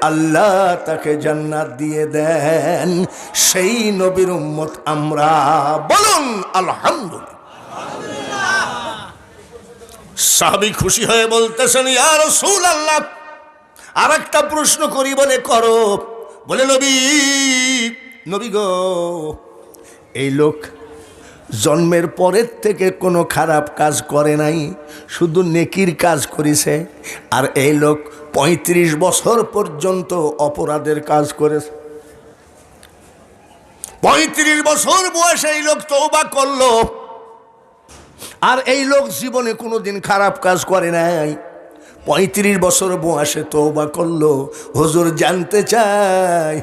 আল্লাহ তাকে জান্নাত দিয়ে দেন। সেই নবীর উম্মত আমরা। বলুন আলহামদুলিল্লাহ। সাহাবী খুশি হয়ে বলতেছেন, ইয়া রাসূলুল্লাহ, আর একটা প্রশ্ন করি। বলে করো। বলে নবী গো, এই লোক জন্মের পরের থেকে কোনো খারাপ কাজ করে নাই, শুধু নেকির কাজ করেছে। আর এই লোক 35 বছর পর্যন্ত অপরাধের কাজ করেছে। 35 বছর বয়সে এই লোক তওবা করলো, আর এই লোক জীবনে কোনোদিন খারাপ কাজ করে নাই। 35 বছর বয়সে তওবা করলো। হুজুর জানতে চাই,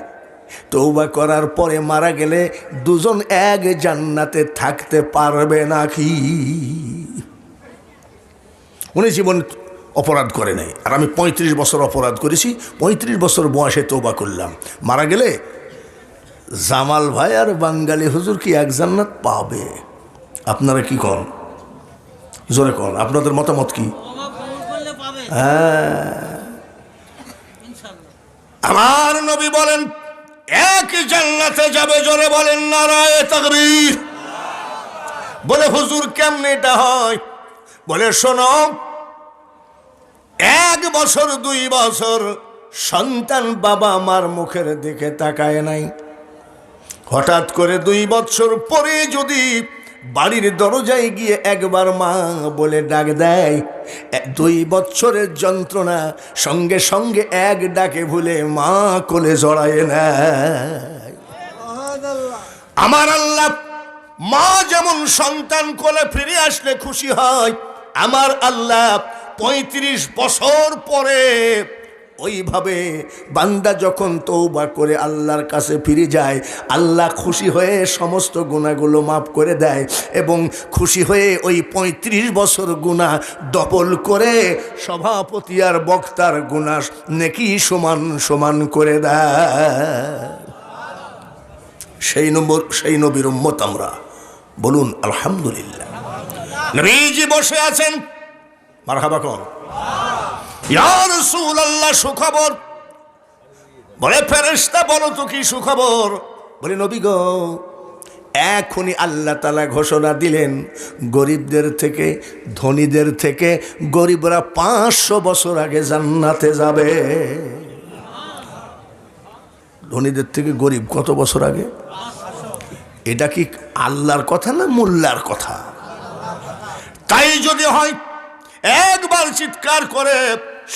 তওবা করার পরে মারা গেলে দুজন এক জান্নাতে থাকতে পারবে নাকি? উনি জীবন অপরাধ করে নাই, আর আমি 35 বছর অপরাধ করেছি। 35 বছর বয়সে তওবা করলাম, মারা গেলে জামাল ভাই আর বাঙালি হুজুর কি এক জান্নাত পাবে? আপনারা কি কন? জোরে কন, আপনাদের মতামত কি? আমার নবী বলেন এক জান্নাতে যাবে। জোরে বলেন নারায়ে তাকবীর। বলে হুজুর কেমনে এটা হয়? বলে শোনো, 1 বছর 2 বছর সন্তান বাবা মার মুখের দিকে তাকায় নাই, হঠাৎ করে 2 বছর পরে যদি বাড়ির দরজায় গিয়ে একবার মা বলে ডাক দেয়, 2 বছরের যন্ত্রণা সঙ্গে সঙ্গে এক ডাকে ভুলে মা কোলে জড়ায় নেয়। আমার আল্লাহ মা যেমন সন্তান কোলে ফিরে আসলে খুশি হয়, আমার আল্লাহ 35 বছর পরে ওইভাবে বান্দা যখন তওবা করে আল্লাহর কাছে ফিরে যায়, আল্লাহ খুশি হয়ে সমস্ত গুনাহগুলো মাফ করে দেয়, এবং খুশি হয়ে ওই 35 বছর গুনাহ ডবল করে সভাপতি আর বক্তার গুনাহ নেকি সমান সমান করে দেয়। সেই নবীর উম্মত আমরা। বলুন আলহামদুলিল্লাহ। নবীজি বসে আছেন, মারহাবা কোন? ইয়া রাসূলুল্লাহ, সুখবর। বলে ফেরেশতা বলো তো কি সুখবর? বলে নবী গো, এখনই আল্লাহ তাআলা ঘোষণা দিলেন, গরিবদের থেকে ধনীদের থেকে গরিবরা 500 বছর আগে জান্নাতে যাবে। ধনীদের থেকে গরিব কত বছর আগে? এটা কি আল্লাহর কথা না মোল্লার কথা? তাই যদি হয় একবার চিৎকার করে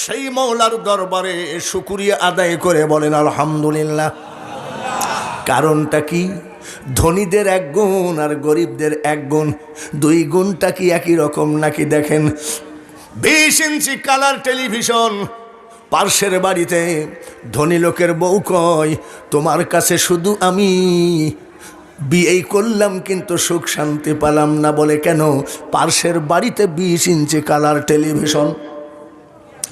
সেই মওলার দরবারে শুকরিয়া আদায় করে বলেন আলহামদুলিল্লাহ। কারণটা কি? ধনীদের 1 গুণ আর গরিবদের 1 গুণ, 2 গুণটা কি একই রকম নাকি? দেখেন, 20 ইঞ্চি কালার টেলিভিশন পার্শ্বের বাড়িতে ধনী লোকের বউ কয়, তোমার কাছে শুধু আমি বিয়ে করলাম কিন্তু সুখ শান্তি পেলাম না। বলে কেন? পার্শ্বের বাড়িতে 20 ইঞ্চি কালার টেলিভিশন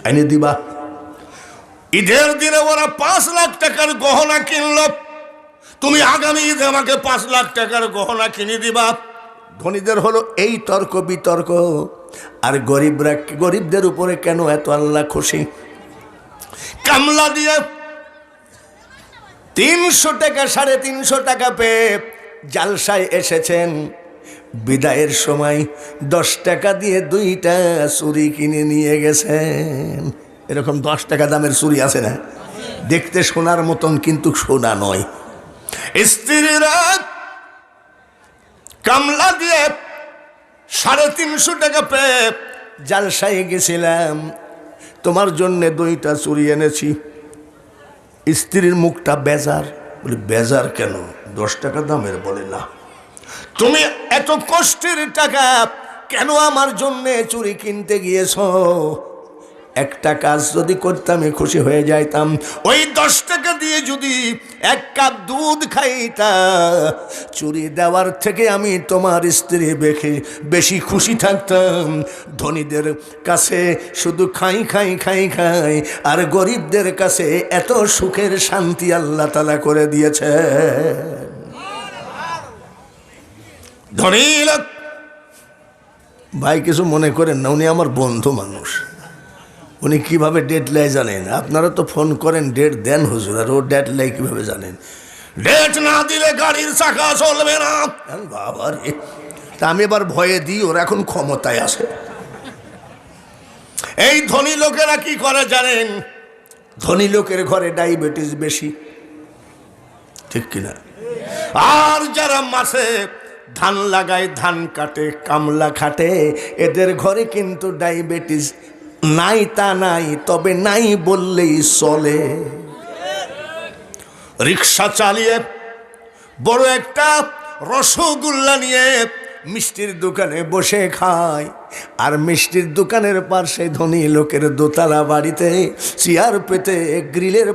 এনে দিবা। ঈদের দিনে ওরা 5 লাখ টাকার গহনা কিনল, তুমি আগামী ঈদে আমাকে 5 লাখ টাকার গহনা কিনে দিবা। ধনীদের হলো এই তর্ক বিতর্ক, আর গরিবদের উপরে কেন এত আল্লাহ খুশি? কামলা দিয়ে 300 টাকা 350 টাকা পেয়ে জালসায় এসেছেন, বিদায়ের সময় 10 টাকা দিয়ে 2টা চুড়ি কিনে নিয়ে গেছেন। এরকম 10 টাকা দামের চুড়ি আছে না? দেখতে সোনার মতন, কিন্তু সোনা নয়। স্ত্রীরা কামলা দিয়ে 350 টাকা পেয়ে জালসায় গেছিলাম, তোমার জন্য 2টা চুড়ি এনেছি। স্ত্রীর মুখটা বেজার। বলে বেজার কেন? 10 টাকা দামের। বলে না, তুমি এত কষ্টের টাকা কেন আমার জন্যে চুরি কিনতে গিয়েছ? একটা কাজ যদি করতাম খুশি হয়ে যাইতাম। ওই 10 টাকা দিয়ে যদি 1 কাপ দুধ খাইতা, চুরি দেওয়ার থেকে আমি তোমার স্ত্রী বেশি খুশি থাকতাম। ধনীদের কাছে শুধু খাই খাই খাই খাই, আর গরিবদের কাছে এত সুখের শান্তি আল্লাহ তাআলা করে দিয়েছে। ধনী লোক ভাই কিছু মনে করেন না, উনি আমার বন্ধু মানুষ। উনি কিভাবে ডেট লাই জানেন? আপনারা তো ফোন করেন ডেট দেন হুজুর, আর ও ডেট লাই কিভাবে জানেন? ডেট না দিলে গাড়ির চাকা চলবে না। বাবা রে, তা আমি এবার ভয়ে দিই, ওরা এখন ক্ষমতায় আসে। এই ধনী লোকেরা কি করে জানেন? ধনী লোকের ঘরে ডায়াবেটিস বেশি, ঠিক কিনা? আর যারা মাসে ধান লাগায়, ধান কাটে, কামলা খাটে, এদের ঘরে কিন্তু ডায়াবেটিস নাই তা নাই, তবে নাই বললেই চলে। রিক্সা চালিয়ে বড় একটা রসগোল্লা নিয়ে মিষ্টির দোকানে বসে খায়, আর মিষ্টির দোকানের পাশে ধনী লোকের দোতলা বাড়িতে চেয়ার পেতে গ্রিলের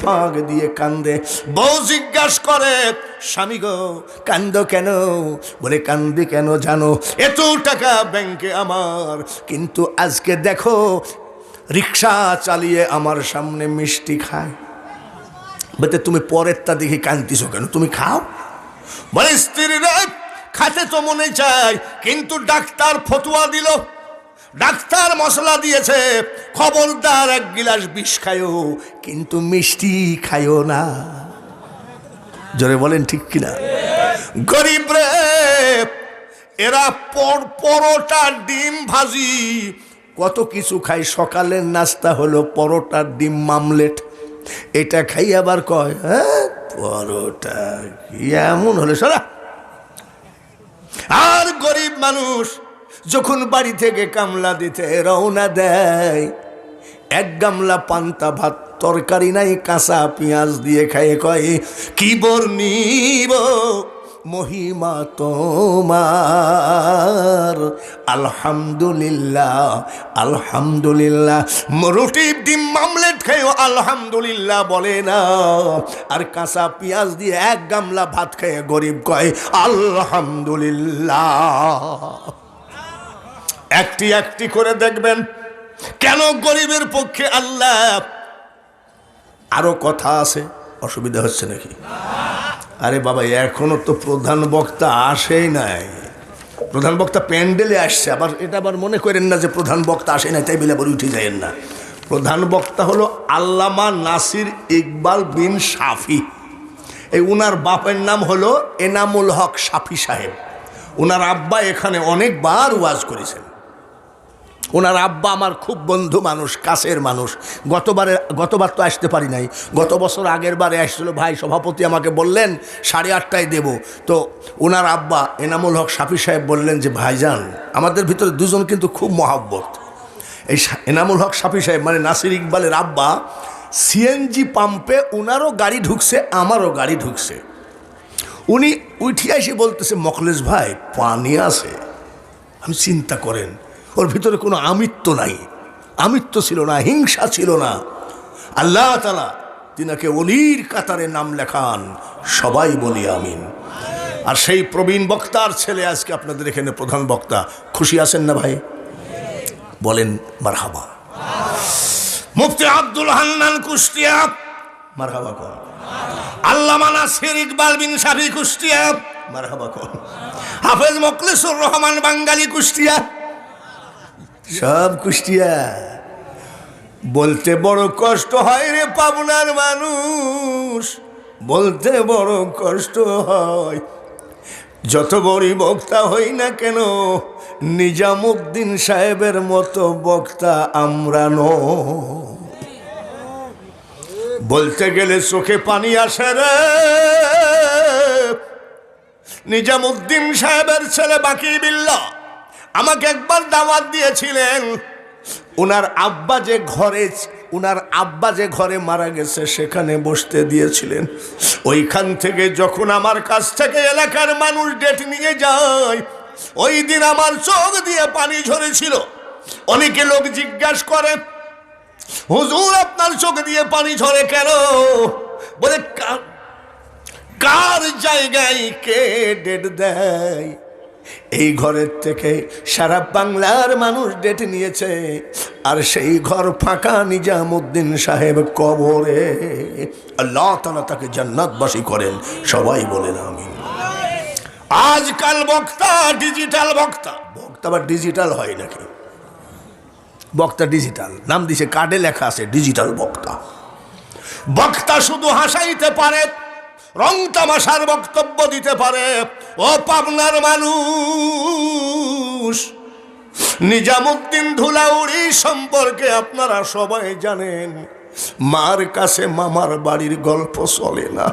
ফাঁক দিয়ে কান্দে। বউ জিজ্ঞাসা করে, স্বামী গো কান্দ কেন? বলে, কান্দি কেন জানো? এত টাকা ব্যাংকে আমার, কিন্তু আজকে দেখো রিক্সা চালিয়ে আমার সামনে মিষ্টি খায়। বলতে, তুমি পরেরটা দেখে কান্দিছো কেন? তুমি খাও। বলে, স্ত্রীরা খাতে তো মনে চায়, কিন্তু ডাক্তার ফতুয়া দিল, ডাক্তার মশলা দিয়েছে, খবরদার এক গিলাস বিষ খায়ও, কিন্তু মিষ্টি খায়ও না। জোরে বলেন ঠিক কিনা? গরিব রে, এরা পরোটা ডিম ভাজি কত কিছু খায়। সকালের নাস্তা হলো পরোটা ডিম মামলেট, এটা খাই আবার কয় হ্যাঁ পরোটা, কি এমন হলে সারা। আর গরিব মানুষ যখন বাড়ি থেকে কামলা দিতে রওনা দেয়, এক গামলা পান্তা ভাত, তরকারি নাই, কাঁচা পেঁয়াজ দিয়ে খায়, কয় কি বর্ণিব মহিমা তোমার, আলহামদুলিল্লাহ আলহামদুলিল্লাহ। রুটি ডিম মামলেট খেয়েও আলহামদুলিল্লাহ বলে না, আর কাঁচা পেঁয়াজ দিয়ে এক গামলা ভাত খেয়ে গরিব কয় আলহামদুলিল্লাহ। একটি করে দেখবেন কেন গরিবের পক্ষে আল্লাহ। আরো কথা আছে, অসুবিধা হচ্ছে নাকি? আরে বাবা, এখনো তো প্রধান বক্তা আসেই নাই। প্রধান বক্তা প্যান্ডেলে আসছে, আবার এটা আবার মনে করেন না যে প্রধান বক্তা আসে নাই তাই বলে আবার উঠে যায়েন না। প্রধান বক্তা হলো আল্লামা নাসির ইকবাল বিন শাফি। এই উনার বাপের নাম হলো এনামুল হক শাফি সাহেব। উনার আব্বা এখানে অনেকবার ওয়াজ করেছেন। ওনার আব্বা আমার খুব বন্ধু মানুষ, কাছের মানুষ। গতবার তো আসতে পারি নাই, গত বছর আগের বারে আসছিল। ভাই সভাপতি আমাকে বললেন 8:30টায় দেব, তো ওনার আব্বা এনামুল হক শাফি সাহেব বললেন যে ভাইজান, আমাদের ভিতরে দুজন কিন্তু খুব মহাব্বত। এই এনামুল হক শাফি সাহেব মানে নাসির ইকবালের আব্বা, সিএনজি পাম্পে ওনারও গাড়ি ঢুকছে, আমারও গাড়ি ঢুকছে। উনি উঠিয়ে এসে বলতেছে, মখলেস ভাই পানি আছে। আমি চিন্তা করেন, ওর ভিতরে কোনো আমিত্ব নাই, আমিত্ব ছিল না, হিংসা ছিল না। আল্লাহ তাআলা তিনাকে ওলির কাতারে নাম লেখান, সবাই বলি আমিন। আর সেই প্রবীণ বক্তার ছেলে আজকে আপনাদের এখানে প্রধান বক্তা। খুশি আছেন না ভাই? বলেন মারহাবা। মুফতি আব্দুল হান্নান কুষ্টিয়া, মারহাবা কর। আল্লামা নাসির ইকবাল বিন শাফি কুষ্টিয়া, মারহাবা কর। হাফেজ মুখলিসুর রহমান বাঙ্গালী কুষ্টিয়া, সব কুষ্টিয়া। বলতে বড় কষ্ট হয় রে পাবনার মানুষ, বলতে বড় কষ্ট হয়। যত বড়ই বক্তা হই না কেন, নিজামুদ্দিন সাহেবের মতো বক্তা আমরা নই। বলতে গেলে চোখে পানি আসে রে। নিজামুদ্দিন সাহেবের ছেলে বাকি বিল্লাহ আমাকে একবার দাওয়াত দিয়েছিলেন। ওনার আব্বা যে ঘরে মারা গেছে সেখানে বসতে দিয়েছিলেন। ওইখান থেকে যখন আমার কাছ থেকে এলাকার মানুষ ডেট নিয়ে যায়, ওই দিন আমার চোখ দিয়ে পানি ঝরেছিল। অনেকে লোক জিজ্ঞাসা করে, হুজুর আপনার চোখ দিয়ে পানি ঝরে কেন? বলে, কার জায়গায় কে ডেট দেয়? এই ঘরের থেকে সারা বাংলার মানুষ ডেট নিয়েছে, আর সেই ঘর ফাঁকা। নিজামুদ্দিন সাহেব কবরে। আল্লাহ তাআলা তাকে জান্নাতবাসী করেন, সবাই বলেন আমিন। আজকাল বক্তা ডিজিটাল বক্তা, বক্তা আবার ডিজিটাল হয় নাকি? বক্তা ডিজিটাল, নাম দিছে, কার্ডে লেখা আছে ডিজিটাল বক্তা। বক্তা শুধু হাসাইতে পারে, রং তামাশার বক্তব্য দিতে পারে। ও পাবনার মানুষ, নিজামুদ্দিন ধুলাউড়ি সম্পর্কে আপনারা সবাই জানেন। মার কাছে মামার বাড়ির গল্প চলে না।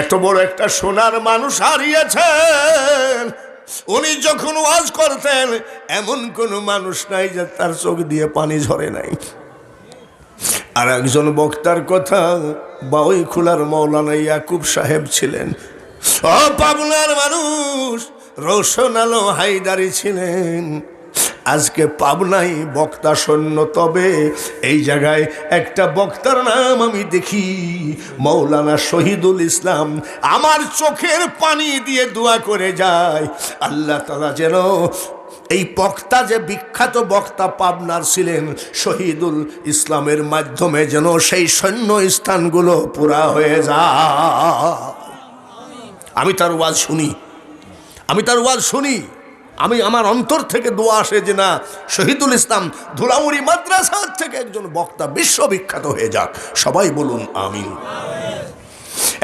এত বড় একটা সোনার মানুষ হারিয়েছেন। উনি যখন ওয়াজ করতেন এমন কোন মানুষ নাই যে তার চোখ দিয়ে পানি ঝরে নাই। আর একজন বক্তার কথা বাউই খোলার মৌলানা ইয়াকুব সাহেব ছিলেন। ও পাবনার মানুষ, রোশন আলম হায়দারি ছিলেন। আজকে পাবনাই বক্তা শূন্য, তবে এই জায়গায় একটা বক্তার নাম আমি দেখি, মৌলানা শহীদুল ইসলাম। আমার চোখের পানি দিয়ে দোয়া করে যায়, আল্লাহ তাআলা যেন এই বক্তা, যে বিখ্যাত বক্তা পাবনার ছিলেন শহীদুল ইসলামের মাধ্যমে, যেন সেই শূন্য স্থানগুলো পুরা হয়ে যায়। আমি তার ওয়াজ শুনি, আমি আমার অন্তর থেকে দোয়া আসে যে না, শহীদুল ইসলাম ধুলাউড়ি মাদ্রাসা থেকে একজন বক্তা বিশ্ববিখ্যাত হয়ে যাক। সবাই বলুন আমিন।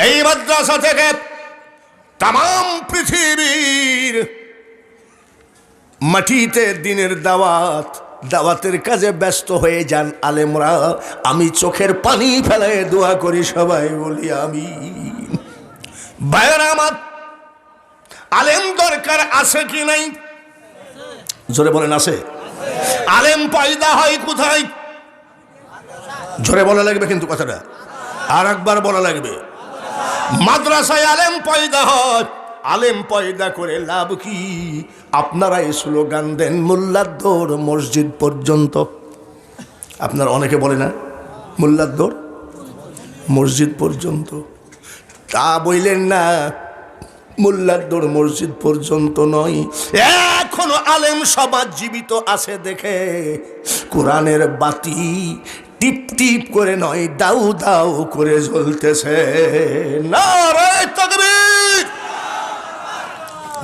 এই মাদ্রাসা থেকে তাম পৃথিবীর মাটিতে দিনের দাওয়াতের কাজে ব্যস্ত হয়ে যান আলেমরা। আমি চোখের পানি ফেলে দোয়া করি, সবাই বলি আমিন। ভাইয়েরা আমার, আলেম দরকার আছে কি নাই? জোরে বলেন আছে। আলেম পয়দা হয় কোথায়? জোরে বলা লাগবে কিন্তু কথাটা, আর একবার বলা লাগবে। মাদ্রাসায় আলেম পয়দা হয়। আলেম পয়দা করে লাভ কি? আপনারা এই স্লোগান দেন, মোল্লার দৌড় মসজিদ পর্যন্ত। আপনারা অনেকে বলে না মোল্লার দৌড় মসজিদ পর্যন্ত, তা বললেন না। মোল্লার দৌড় মসজিদ পর্যন্ত নয়, এখনো আলেম সমাজ জীবিত আছে দেখে কোরআনের বাতি টিপ টিপ করে নয়, দাউ দাউ করে জ্বলতেছে। নারায়ে তাকবীর।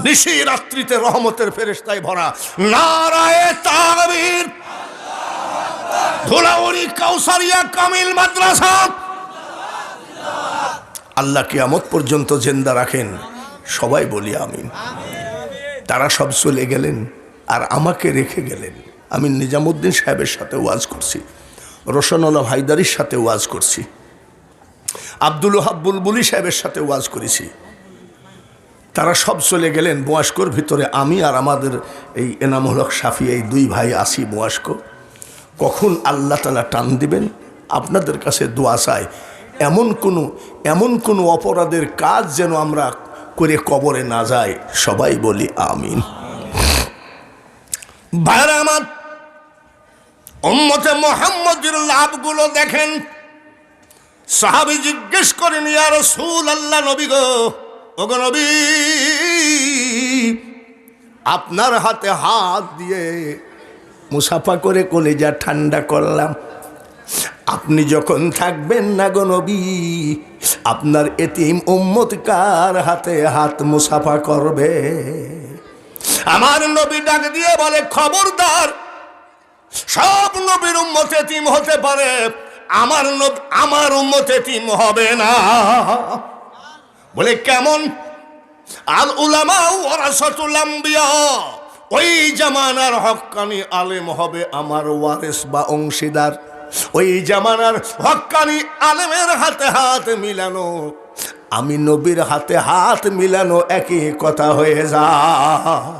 নিশি রাত্রিতে রহমতের ফেরেশতায় ভরা। নারায়ে তাকবীর। ধুলাউড়ি কাউসারিয়া কামিল মাদ্রাসা আল্লাহ কিয়ামত পর্যন্ত জিন্দা রাখেন, সবাই বলি আমিন। তারা সব চলে গেলেন আর আমাকে রেখে গেলেন। আমি নিজামুদ্দিন সাহেবের সাথে ওয়াজ করছি, রোশন আলম হায়দারির সাথে ওয়াজ করছি, আব্দুল ওহাব বুলবুলি সাহেবের সাথে ওয়াজ করেছি। তারা সব চলে গেলেন। বয়স্কর ভিতরে আমি আর আমাদের এই এনামুল হক শাফি, এই দুই ভাই আসি বয়স্ক। কখন আল্লাহ তাআলা টান দিবেন, আপনাদের কাছে দোয়া চাই। এমন কোনো অপরাধের কাজ যেন আমরা করে কবরে না যায়, সবাই বলি আমিন। ভাইরা আমার, উম্মতে মুহাম্মদের লাভগুলো দেখেন। সাহাবী জিজ্ঞেস করেন, ইয়া রাসূলুল্লাহ, নবী গো, ওগো নবী, আপনার হাতে হাত দিয়ে মুসাফা করে কলিজা ঠান্ডা করলাম, আপনি যখন থাকবেন না গো নবী, আপনার এতিম উম্মত কার হাতে হাত মুসাফা করবে? আমার নবী ডাক দিয়ে বলে, খবরদার, সব নবীর উম্মত এতিম হতে পারে, আমার উম্মত এতিম হবে না। বলে কেমন? আল উলামা ওয়ারাসাতুল আম্বিয়া, ওই জামানার হক্কানি আলেম হবে আমার ওয়ারিস বা অংশীদার। ওই জামানার হক্কানি আলেমের হাতে হাত মিলানো, আমি নবীর হাতে হাত মিলানো একই কথা হয়ে যায়।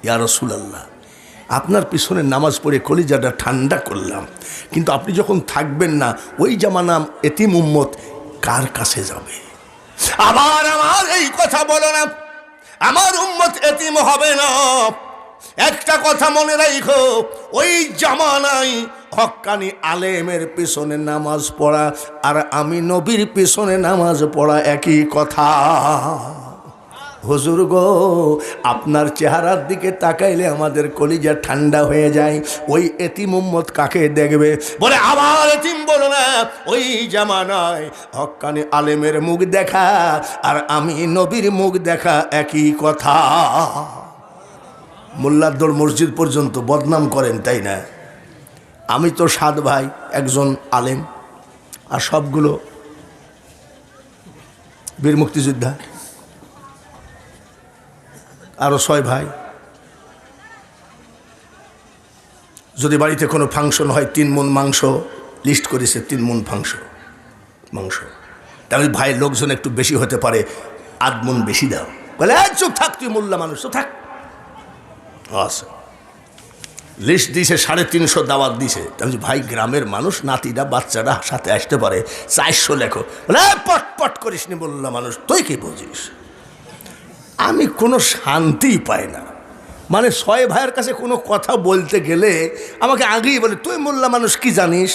ইয়া রাসূলুল্লাহ, আপনার পিছনে নামাজ পড়ে কলিজাটা ঠান্ডা করলাম, কিন্তু আপনি যখন থাকবেন না, ওই জামানা এতিম উম্মত কার কাছে যাবে? আবার আমার এই কথা বলো না, আমার উম্মত এতিম হবে না। একটা কথা মনে রাখো, ওই জামানায় হক্কানি আলেমের পিছনে নামাজ পড়া আর আমি নবীর পিছনে নামাজ পড়া একই কথা। হুজুর গো, আপনার চেহারার দিকে তাকাইলে আমাদের কলিজা ঠান্ডা হয়ে যায়। ওই এতিম উম্মত কাকে দেখবে? বলে আবার এতিম বলো না, ওই জামানায় হক্কানি আলেমের মুখ দেখা আর আমি নবীর মুখ দেখা একই কথা। মোল্লার দৌড় মসজিদ পর্যন্ত বদনাম করেন, তাই না? আমি তো 7 ভাই, একজন আলেম, আর সবগুলো বীর মুক্তিযোদ্ধা, আরও 6 ভাই। যদি বাড়িতে কোনো ফাংশন হয় 3 মণ মাংস লিস্ট করেছে, 3 মণ মাংস। তাহলে ভাই লোকজন একটু বেশি হতে পারে, 8 মণ বেশি দাও। বলে চুপ থাক, তুই মোল্লা মানুষ, তো থাক। আচ্ছা, লিস্ট দিয়েছে 350 দাওয়াত দিছে। তাহলে ভাই গ্রামের মানুষ, নাতিরা বাচ্চারা সাথে আসতে পারে, 400 লেখো। বলে পট পট করিস নি মোল্লা মানুষ, তুই কি বুঝিস? আমি কোনো শান্তি পাই না। মানে 6 ভাইয়ের কাছে কোনো কথা বলতে গেলে আমাকে আগেই বলে তুই মোল্লা মানুষ কি জানিস।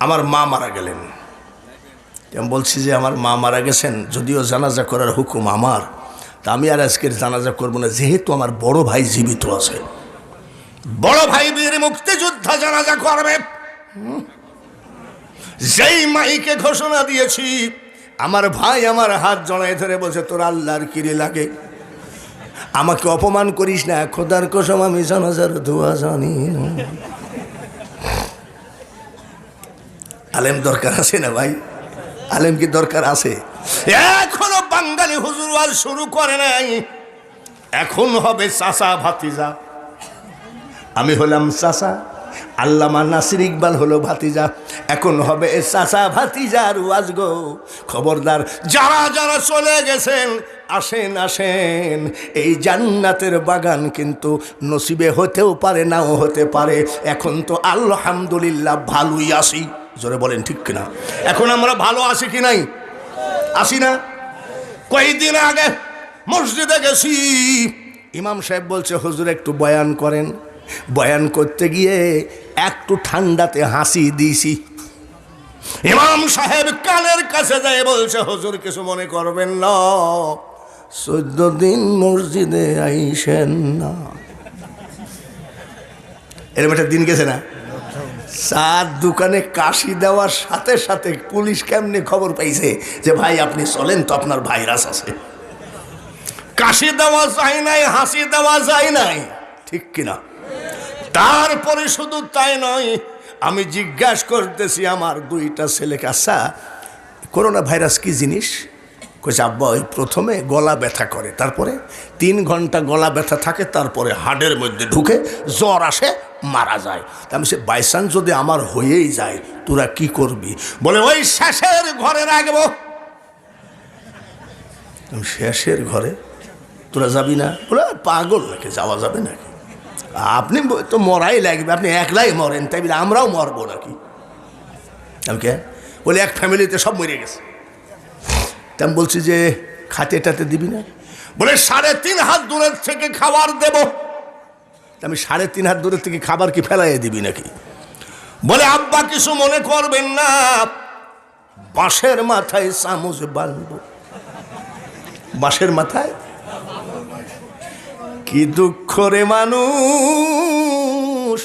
আমার মা মারা গেলেন, আমি বলছি যে আমার মা মারা গেছেন, যদিও জানাজা করার হুকুম আমার, তা আমি আর আজকের জানাজা করবো না, যেহেতু আমার বড় ভাই জীবিত আছে। বড় ভাই বীর মুক্তিযোদ্ধা জানাজা করবে। যেই মাইকে ঘোষণা দিয়েছি, আমার ভাই আমার হাত জড়ায় ধরে বলছে তোর আল্লাহর কিরে লাগে, আমাকে অপমান করিস না, খোদার কসম আমি জানাজার দোয়া জানি না। আলেম দরকার আছে না ভাই? আলেম কি দরকার আছে? এখনো বাঙালি হুজুর ওয়াজ শুরু করে নাই, এখন হবে চাচা ভাতিজা। আমি হলাম চাচা, আল্লামা নাসির ইকবাল হলো ভাতিজা, এখন হবে চাচা ভাতিজার ওয়াজ গো। খবরদার যারা যারা চলে গেছেন, আসেন আসেন, এই জান্নাতের বাগান কিন্তু নসিবে হতেও পারে, নাও হতে পারে। এখন তো আলহামদুলিল্লাহ ভালোই আছি, জোরে বলেন ঠিক কিনা? এখন আমরা ভালো আছি কি নাই? আসি না? কয়েকদিন আগে মসজিদে গেছি, ইমাম সাহেব বলছে হুজুর একটু বয়ান করেন। বয়ান করতে গিয়ে একটু ঠান্ডাতে হাসি দিয়েছি। ইমাম সাহেব কানের কাছে যায় বলছে হুজুর কিছু মনে করবেন না, 14 দিন মসজিদে আইসেন না। এরকম একটা দিন গেছে না? চার দোকানে কাশি দেওয়ার সাথে সাথে পুলিশ কেমনে খবর পাইছে যে ভাই আপনি চলেন তো, আপনার ভাইরাস আছে। কাশি দেওয়া যায় নাই, হাসি দেওয়া যায় নাই, ঠিক কিনা? তারপরে শুধু তাই নয়, আমি জিজ্ঞাসা করতেছি আমার 2টা ছেলেকে, আচ্ছা করোনা ভাইরাস কি জিনিস? কইছে আব্বা ওই প্রথমে গলা ব্যথা করে, তারপরে 3 ঘন্টা গলা ব্যথা থাকে, তারপরে হাড়ের মধ্যে ঢুকে জ্বর আসে, মারা যায়। আমি সে বাইচান্স যদি আমার হয়েই যায় তোরা কি করবি? বলে ওই শেষের ঘরে রাখবো। শেষের ঘরে তোরা যাবি না? বলে পাগল নাকি, যাওয়া যাবে নাকি? আপনি তো মরাই লাগবে, আপনি একলাই মরেন, তাই বলে আমরাও মরবো নাকি? কে বলে এক ফ্যামিলিতে সব মরে গেছে। তা আমি বলছি যে খাতে টাতে দিবি না? বলে 3.5 হাত দূরের থেকে খাবার দেব। আমি 3.5 হাত দূরের থেকে খাবার কি ফেলাইয়ে দিবি নাকি? বলে আব্বা কিছু মনে করবেন না, বাঁশের মাথায় চামচ বাঁধব। বাঁশের মাথায়? কি দুঃখ রে মানুষ,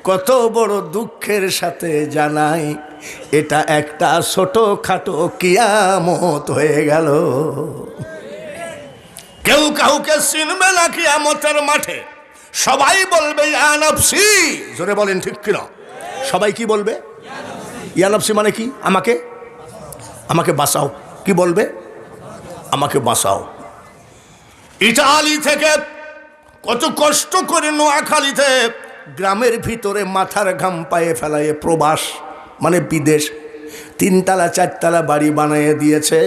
কত বড় দুঃখের সাথে জানাই, এটা একটা ছোট খাটো কিয়ামত হয়ে গেল। কেউ কাউকে চিনবে না কিয়ামতের মাঠে, সবাই বলবে ইয়া নফসি। জোরে বলেন ঠিক কিনা? সবাই কি বলবে? ইয়া নফসি মানে কি? আমাকে বাঁচাও। কি বলবে? আমাকে বাঁচাও। ইটালি থেকে কত কষ্ট করে নোয়াখালীতে গ্রামের ভিতরে মাথার ঘাম পায়ে ফেলায় প্রবাস, মানে বিদেশ, 3 তলা 4 তলা বাড়ি বানিয়ে দিয়েছে।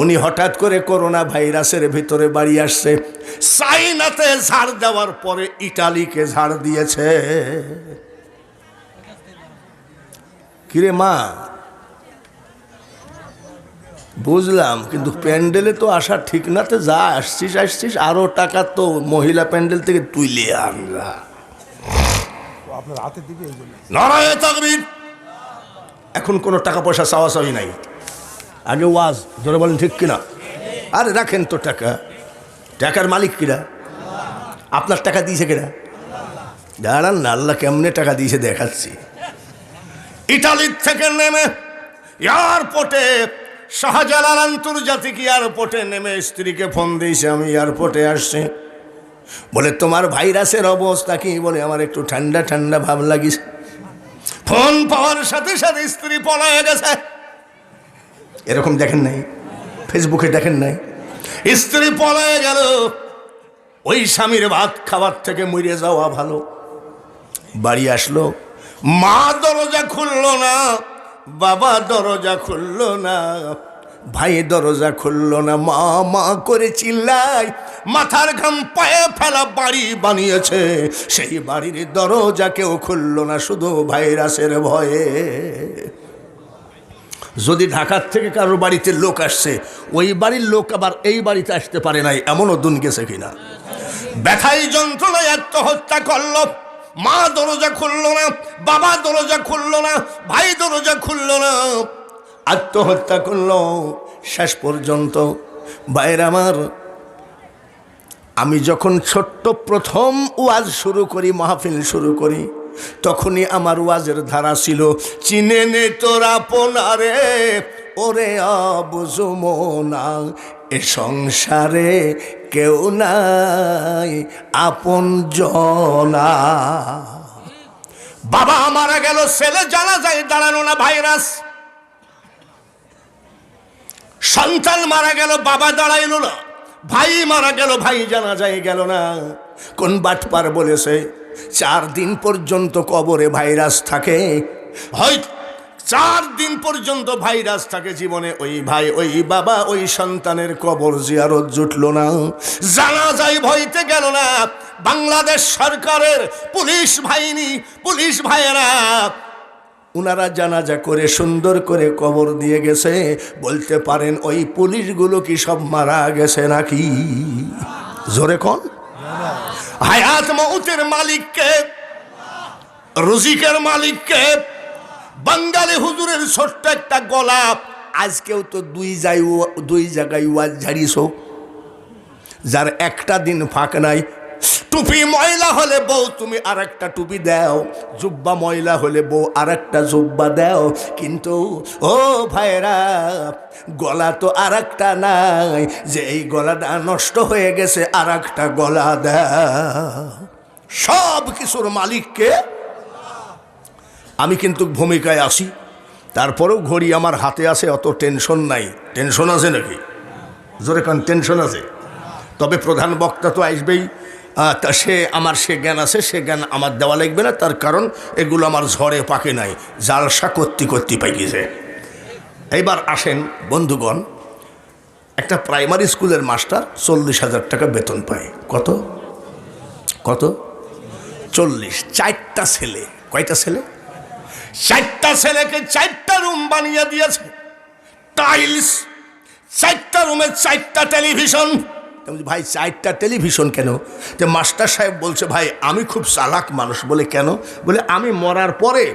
উনি হঠাৎ করে করোনা ভাইরাসের ভিতরে বাড়ি আসছে, চাইনাতে ঝাড় দেওয়ার পরে ইটালিকে ঝাড় দিয়েছে। কিরে মা, বুঝলাম, কিন্তু প্যান্ডেলে তো আসা ঠিক না, তো যা আসছিস আরো টাকা তো মহিলা প্যান্ডেল থেকে তুইলে আনরা। নারায়ে তাকবীর। এখন কোনো টাকা পয়সা চাওয়াচাওয়ি নাই, আগে ওয়াজ। জোরে বলেন ঠিক কিনা? আরে রাখেন তো টাকা, টাকার মালিক কিরা? আপনার টাকা দিয়েছে কিরা? দাঁড়ান না, আল্লাহ কেমনে টাকা দিয়েছে দেখাচ্ছি। ইটালির থেকে নেমে এয়ারপোর্টে শাহজালাল আন্তর্জাতিক এয়ারপোর্টে নেমে স্ত্রীকে ফোন দিয়েছে, আমি এয়ারপোর্টে আসছি। বলে তোমার ভাইরাসের অবস্থা কি? বলে আমার একটু ঠান্ডা ঠান্ডা ভাব লাগিস। ফোন পাওয়ার সাথে সাথে স্ত্রী পলায়ে গেছে। এরকম দেখেন নাই? ফেসবুকে দেখেন নাই? স্ত্রী পলায়ে গেল। ওই স্বামীর ভাত খাবার থেকে মরে যাওয়া ভালো। বাড়ি আসলো, মা দরজা খুললো না, বাবা দরজা খুললো না, ভাই দরজা খুললো না। মা মা করে চিল্লায়, মাথার ঘাম পায়ে ফেলা বাড়ি বানিয়েছে, সেই বাড়ির দরজা কেউ খুললো না, শুধু ভাইরাসের ভয়ে। যদি ঢাকার থেকে কারোর বাড়িতে লোক আসছে, ওই বাড়ির লোক আবার এই বাড়িতে আসতে পারে নাই, এমনও দুন গেছে কিনা? ব্যথায় যন্ত্রণায় আত্মহত্যা করলো। মা দরজা খুললো না, বাবা দরজা খুললো না, ভাই দরজা খুললো না, আত্মহত্যা করলো। শেষ পর্যন্ত ভাইয়ের আমার, আমি যখন ছোট্ট প্রথম ওয়াজ শুরু করি, মাহফিল শুরু করি, তখনই আমার ওয়াজের ধারা ছিল, চিনে নে তোর আপনারে ওরে আবুঝু মোনা, এ সংসারে কেউ নাই আপন জনা। বাবা মারা গেল, ছেলে জানাজায় দাঁড়ানো না, ভাইরাস। সন্তান মারা গেল, বাবা দাঁড়াইল না। ভাই মারা গেল, ভাই জানাজায় গেল না। কোন বাটপার বলেছে 4 দিন পর্যন্ত কবরে ভাইরাস থাকে? হয় 4 দিন পর্যন্ত ভাইরাস থাকে জীবনে, ওই ভাই, ওই বাবা, ওই সন্তানের কবর জিয়ারত জুটলো না, জানাজায় ভয়তে গেল না। বাংলাদেশ সরকারের পুলিশ বাহিনী, পুলিশ ভাইয়েরা, উনারা জানাজা করে সুন্দর করে কবর দিয়ে গেছে। বলতে পারেন ওই পুলিশগুলো কি সব মারা গেছে নাকি? জোরে কোন? হায়াত মউতের মালিককে, রুজিকের মালিককে। বাঙালি হুজুরের ছোট্ট একটা গোলাপ, আজকেও তো 2 জায়গায় ওয়াজ ঝাড়িস, যার একটা দিন ফাঁক নাই। টুপি ময়লা হলে বউ তুমি আর একটা টুপি দাও, জুব্বা ময়লা হলে বউ আর একটা জুব্বা দাও, কিন্তু ও ভাইরা, গলা তো আর একটা নাই যে এই গলাটা নষ্ট হয়ে গেছে আর একটা গলা দাও। সব কিছুর মালিককে। আমি কিন্তু ভূমিকায় আসি, তারপরেও ঘড়ি আমার হাতে আছে, অত টেনশন নাই। টেনশন আছে নাকি? জোরে কান, টেনশন আছে। তবে প্রধান বক্তা তো আসবেই, তা সে জ্ঞান আছে, সে জ্ঞান আমার দেওয়া লাগবে না, তার কারণ এগুলো আমার ঝড়ে পাকে নাই, জালসা করতে পাইছে। এইবার আসেন বন্ধুগণ, একটা প্রাইমারি স্কুলের মাস্টার 40,000 টাকা বেতন পায়। কত কত? 40। 4টা ছেলে। কয়টা ছেলে? 4টা ছেলেকে 4টা রুম বানিয়ে দিয়েছে, টাইলস, 4টা রুমে 4টা টেলিভিশন। ভাই 4টা টেলিভিশন কেন? তো মাস্টার সাহেব বলছে, ভাই আমি খুব চালাক মানুষ। বলে কেন? বলে আমি মরার পরে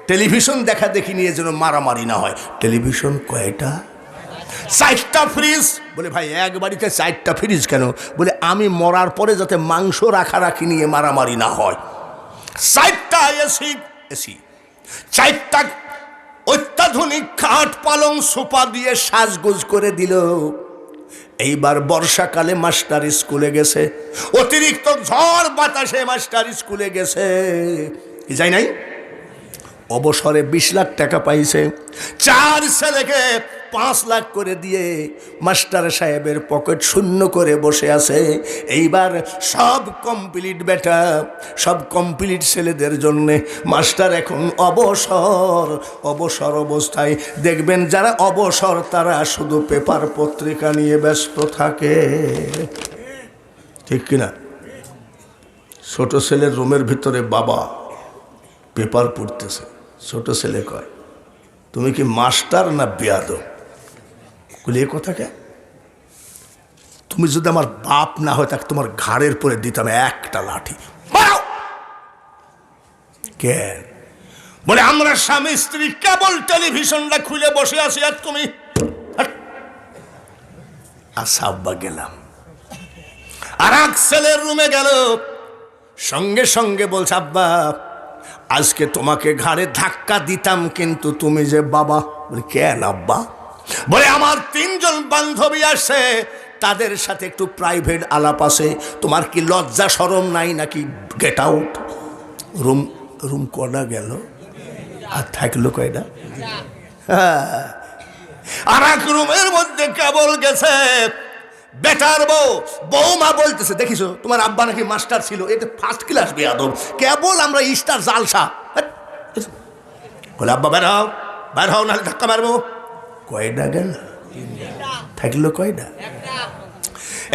টেলিভিশন দেখা দেখি নিয়ে যেন মারামারি না হয়। টেলিভিশন কয়টা? 4টা ফ্রিজ। বলে ভাই এক বাড়িতে 4টা ফ্রিজ কেন? বলে আমি মরার পরে যাতে মাংস রাখারাখি নিয়ে মারামারি না হয়। 4টা এসি, 4টা অত্যাধুনিক খাট পালং সোফা দিয়ে সাজগোজ করে দিল। এইবার বর্ষাকালে মাস্টার স্কুলে গেছে, অতিরিক্ত ঝড় বাতাসে মাস্টার স্কুলে গেছে, কি যাই নাই? অবসরে 20 লাখ টাকা পাইছে। 4 ছেলেকে 5 লাখ করে দিয়ে মাস্টার সাহেবের পকেট শূন্য করে বসে আছে। এইবার সব কমপ্লিট বেটা, সব কমপ্লিট ছেলেদের জন্যে মাস্টার এখন অবসর অবস্থায়। দেখবেন যারা অবসর তারা শুধু পেপার পত্রিকা নিয়ে ব্যস্ত থাকে, ঠিক কিনা? ছোট ছেলের রুমের ভিতরে বাবা পেপার পড়তেছে। ছোট ছেলে কয়, তুমি কি মাস্টার না বেয়াদব? বলে এ কথা কে? তুমি যদি আমার বাপ না হয় তাকে তোমার ঘাড়ের পরে দিতাম একটা লাঠি। কেন? বলে আমরা স্বামী স্ত্রী কেবল টেলিভিশনটা খুলে বসে আছি আর তুমি। আচ্ছা আব্বা গেলাম। আর এক ছেলের রুমে গেল, সঙ্গে সঙ্গে বলছে, আব্বা আজকে তোমাকে ঘাড়ে ধাক্কা দিতাম কিন্তু তুমি যে বাবা। বলে কেন আব্বা? বলে আমার 3 জন বান্ধবী আসছে, তাদের সাথে একটু প্রাইভেট আলাপ আছে, তোমার কি লজ্জা শরম নাই নাকি? Get out. রুম কটা গেল আর থাকলো কয়টা? আর এক রুমের মধ্যে কেবল গেছে বেটার বৌমা বলতেছে, দেখিছো তোমার আব্বা নাকি মাস্টার ছিল, এটা ফার্স্ট ক্লাস বেয়াদব, কেবল আমরা স্টার জালসা। বলে আব্বা বের হও নাহলে ধাক্কা মারবো। কয়টা গেল? থাকলো কয়টা?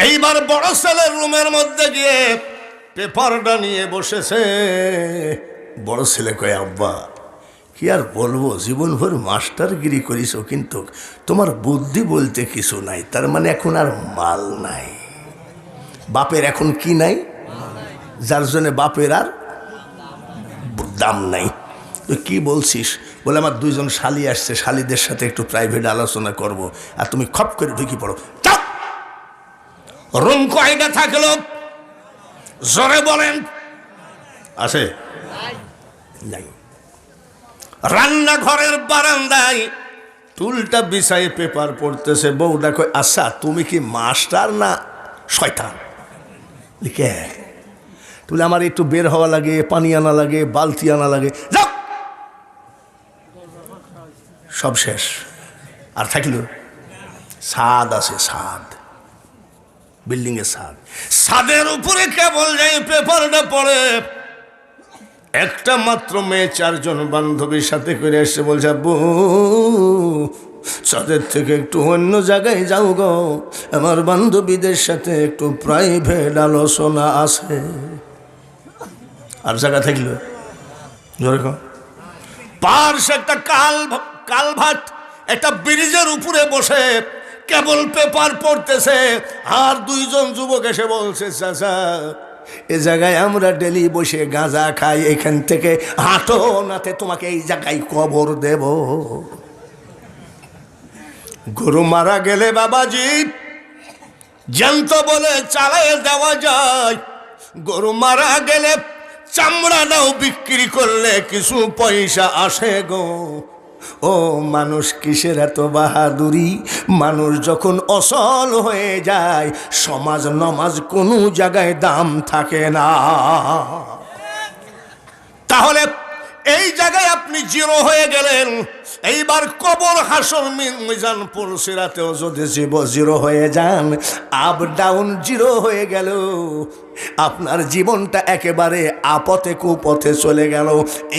এইবার বড় ছেলের রুমের মধ্যে গিয়ে পেপারটা নিয়ে বসেছে। বড় ছেলে কয়, আব্বা কি আর বলবো, জীবনভর মাস্টারগিরি করিস, কিন্তু তোমার বুদ্ধি বলতে কিছু নাই, তার মানে এখন আর মাল নাই। বাপের এখন কি নাই? যার জন্য বাপের আর দাম নাই। তো কি বলছিস? বলে আমার 2 জন শালি আসছে, শালিদের সাথে একটু প্রাইভেট আলোচনা করব, আর তুমি খপ করে ঢুকি পড়ো। চাপ! রুম কয়টা থাকলো জোরে বলেন? আছে? নাই। রান্নাঘরের বারান্দায় টুলটা বিছায়ে পেপার পড়তেছে। বউটা কয়, আচ্ছা তুমি কি মাস্টার না শয়তান? লিখে তুলে আমার একটু বের হওয়া লাগে, পানি আনা লাগে, বালতি আনা লাগে, যাও। সব শেষ। আর থাকলো ছাদ আছে, ছাদ, বিল্ডিং এর ছাদ, ছাদের উপরে কেবল যাই পেপারটা পড়ে। একটা মাত্র মেয়ে 4 জন বান্ধবীর সাথে করে এসে বলছে, আব্বু ছাদের থেকে একটু অন্য জায়গায় যাও গো, আমার বান্ধবীদের সাথে একটু প্রাইভেট আলোচনা আছে। আর জায়গা থাকলো জোরে পার্শ্ব একটা কালভাট, একটা ব্রিজের উপরে বসে কেবল পেপার পড়তেছে। আর 2 জন যুবক এসে বলছে, চাচা এ জায়গায় আমরা ডেলি বসে গাঁজা খাই, এখান থেকে হাঁটো নাতে তোমাকে এই জায়গায় কবর দেব। গরু মারা গেলে বাবাজি জ্যান্ত বলে চালায় দেওয়া যায়, গরু মারা গেলে চামড়াটাও বিক্রি করলে কিছু পয়সা আসে গো। ও মানুষ কিসের এত বাহাদুরি? মানুষ যখন অসল হয়ে যায়, সমাজ নমাজ কোনো জায়গায় দাম থাকে না। তাহলে এই জায়গায় আপনি জিরো হয়ে গেলেন। এইবার কবর হাসর মিজান পুলসিরাতেও যদি জিরো হয়ে যান, আপ ডাউন জিরো হয়ে গেল, আপনার জীবনটা একেবারে আপথে কুপথে চলে গেল।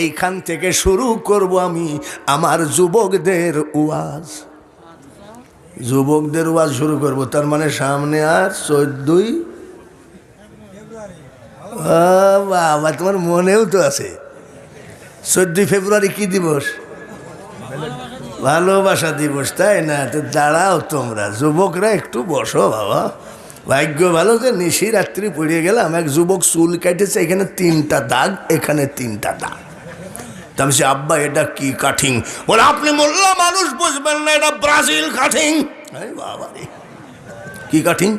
এইখান থেকে শুরু করব আমি আমার যুবকদের ওয়াজ। যুবকদের ওয়াজ শুরু করব, তার মানে সামনে আর 14ই বাবা, তোমার মনেও তো আছে 14 ফেব্রুয়ারি কি দিবস? ভালোবাসা দিবস, তাই না? তো দাঁড়াও তোমরা যুবকরা, একটু বসো বাবা। ভাগ্য ভালো যে নিশি রাত্রি পড়ে গেলাম, এক যুবক চুল কেটেছে, এখানে 3টা দাগ, এখানে 3টা দাগ। তা আমি আব্বা এটা কি কাটিং? বলে আপনি মোল্লা মানুষ বুঝবেন না, এটা ব্রাজিল কাটিং। বাবা রে, কি কাটিং?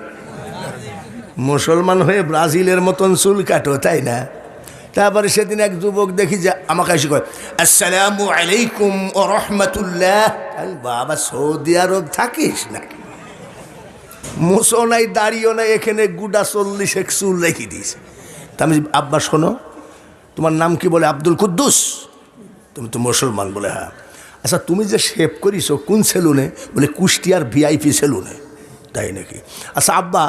মুসলমান হয়ে ব্রাজিলের মতন চুল কাটো, তাই না? তারপরে সেদিন এক যুবক দেখি যে আমাকে এসে কয়, আসসালামু আলাইকুম ওয়া রাহমাতুল্লাহ। বাবা সৌদি আরব থাকিস নাকি? মুসো নাই, দাঁড়িয়েও নাই, এখানে গুডা 40 চুল রেখে দিয়েছে। তা আমি, আব্বা শোনো, তোমার নাম কি? বলে আব্দুল কুদ্দুস। তুমি তো মুসলমান। বলে হ্যাঁ। আচ্ছা তুমি যে শেভ করিছো কোন সেলুনে? বলে কুষ্টিয়ার ভিআইপি সেলুনে। তাই নাকি? আচ্ছা আব্বা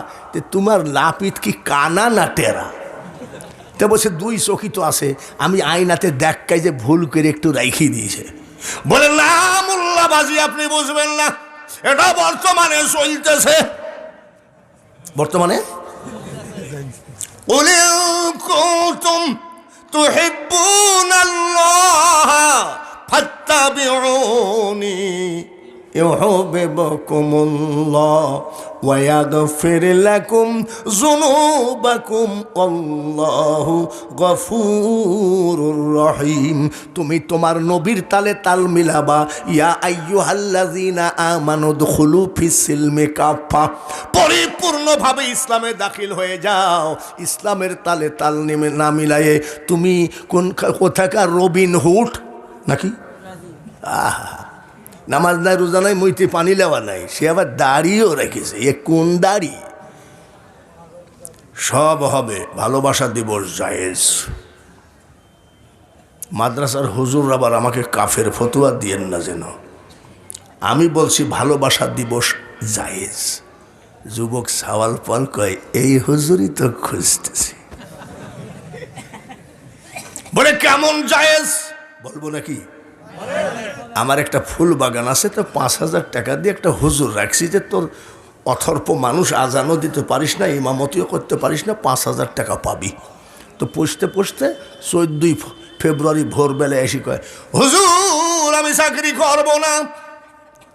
তোমার লাপিত কি কানা না টেরা? তা বলছে 2 চোখই তো আছে, আমি আয়নাতে দেখাই যে ভুল করে একটু রাইখি দিয়েছে। বলে না মোল্লাবাজি আপনি বুঝবেন না, এটা বর্তমানে চলতেছে। বর্তমানে قل إن كنتم تحبون الله فاتبعوني يحببكم الله ويغفر لكم ذنوبكم والله غفور رحيم। তুমি তোমার নবীর তালে তাল মিলাবা। ইয়া আইয়ুহাল্লাযীনা আমানু দুখুলু ফিস সিলমি কাফা, পরিপূর্ণভাবে ইসলামে দাখিল হয়ে যাও। ইসলামের তালে তাল না মিলায়ে তুমি কোথাকার রবিন হুড নাকি? নামাজ নাই রোজা নাই মুইতে পানি লেওয়া নাই, সে আবার দাড়িও রেখেছে। এ কোন দাড়ি? সব হবে। ভালোবাসা দিবস জায়েজ। মাদ্রাসার হুজুর আবার আমাকে কাফের ফতুয়া দিয়েন না যেন। আমি বলছি ভালোবাসা দিবস জায়েজ। যুবক সওয়াল পাল কয় এই হুজুরই তো খুঁজতেছি। বলে কেমন জায়েজ? বলবো নাকি? আমার একটা ফুল বাগান আছে, তো 5,000 টাকা দিয়ে একটা হুজুর রাখছি যে তোর অথর্প মানুষ, আজানও দিতে পারিস না, ইমামতিও করতে পারিস না, 5,000 টাকা পাবি। তো পুষতে পুষতে 14 ফেব্রুয়ারি ভোরবেলায় এসে কয় হুজুর আমি চাকরি করবো না।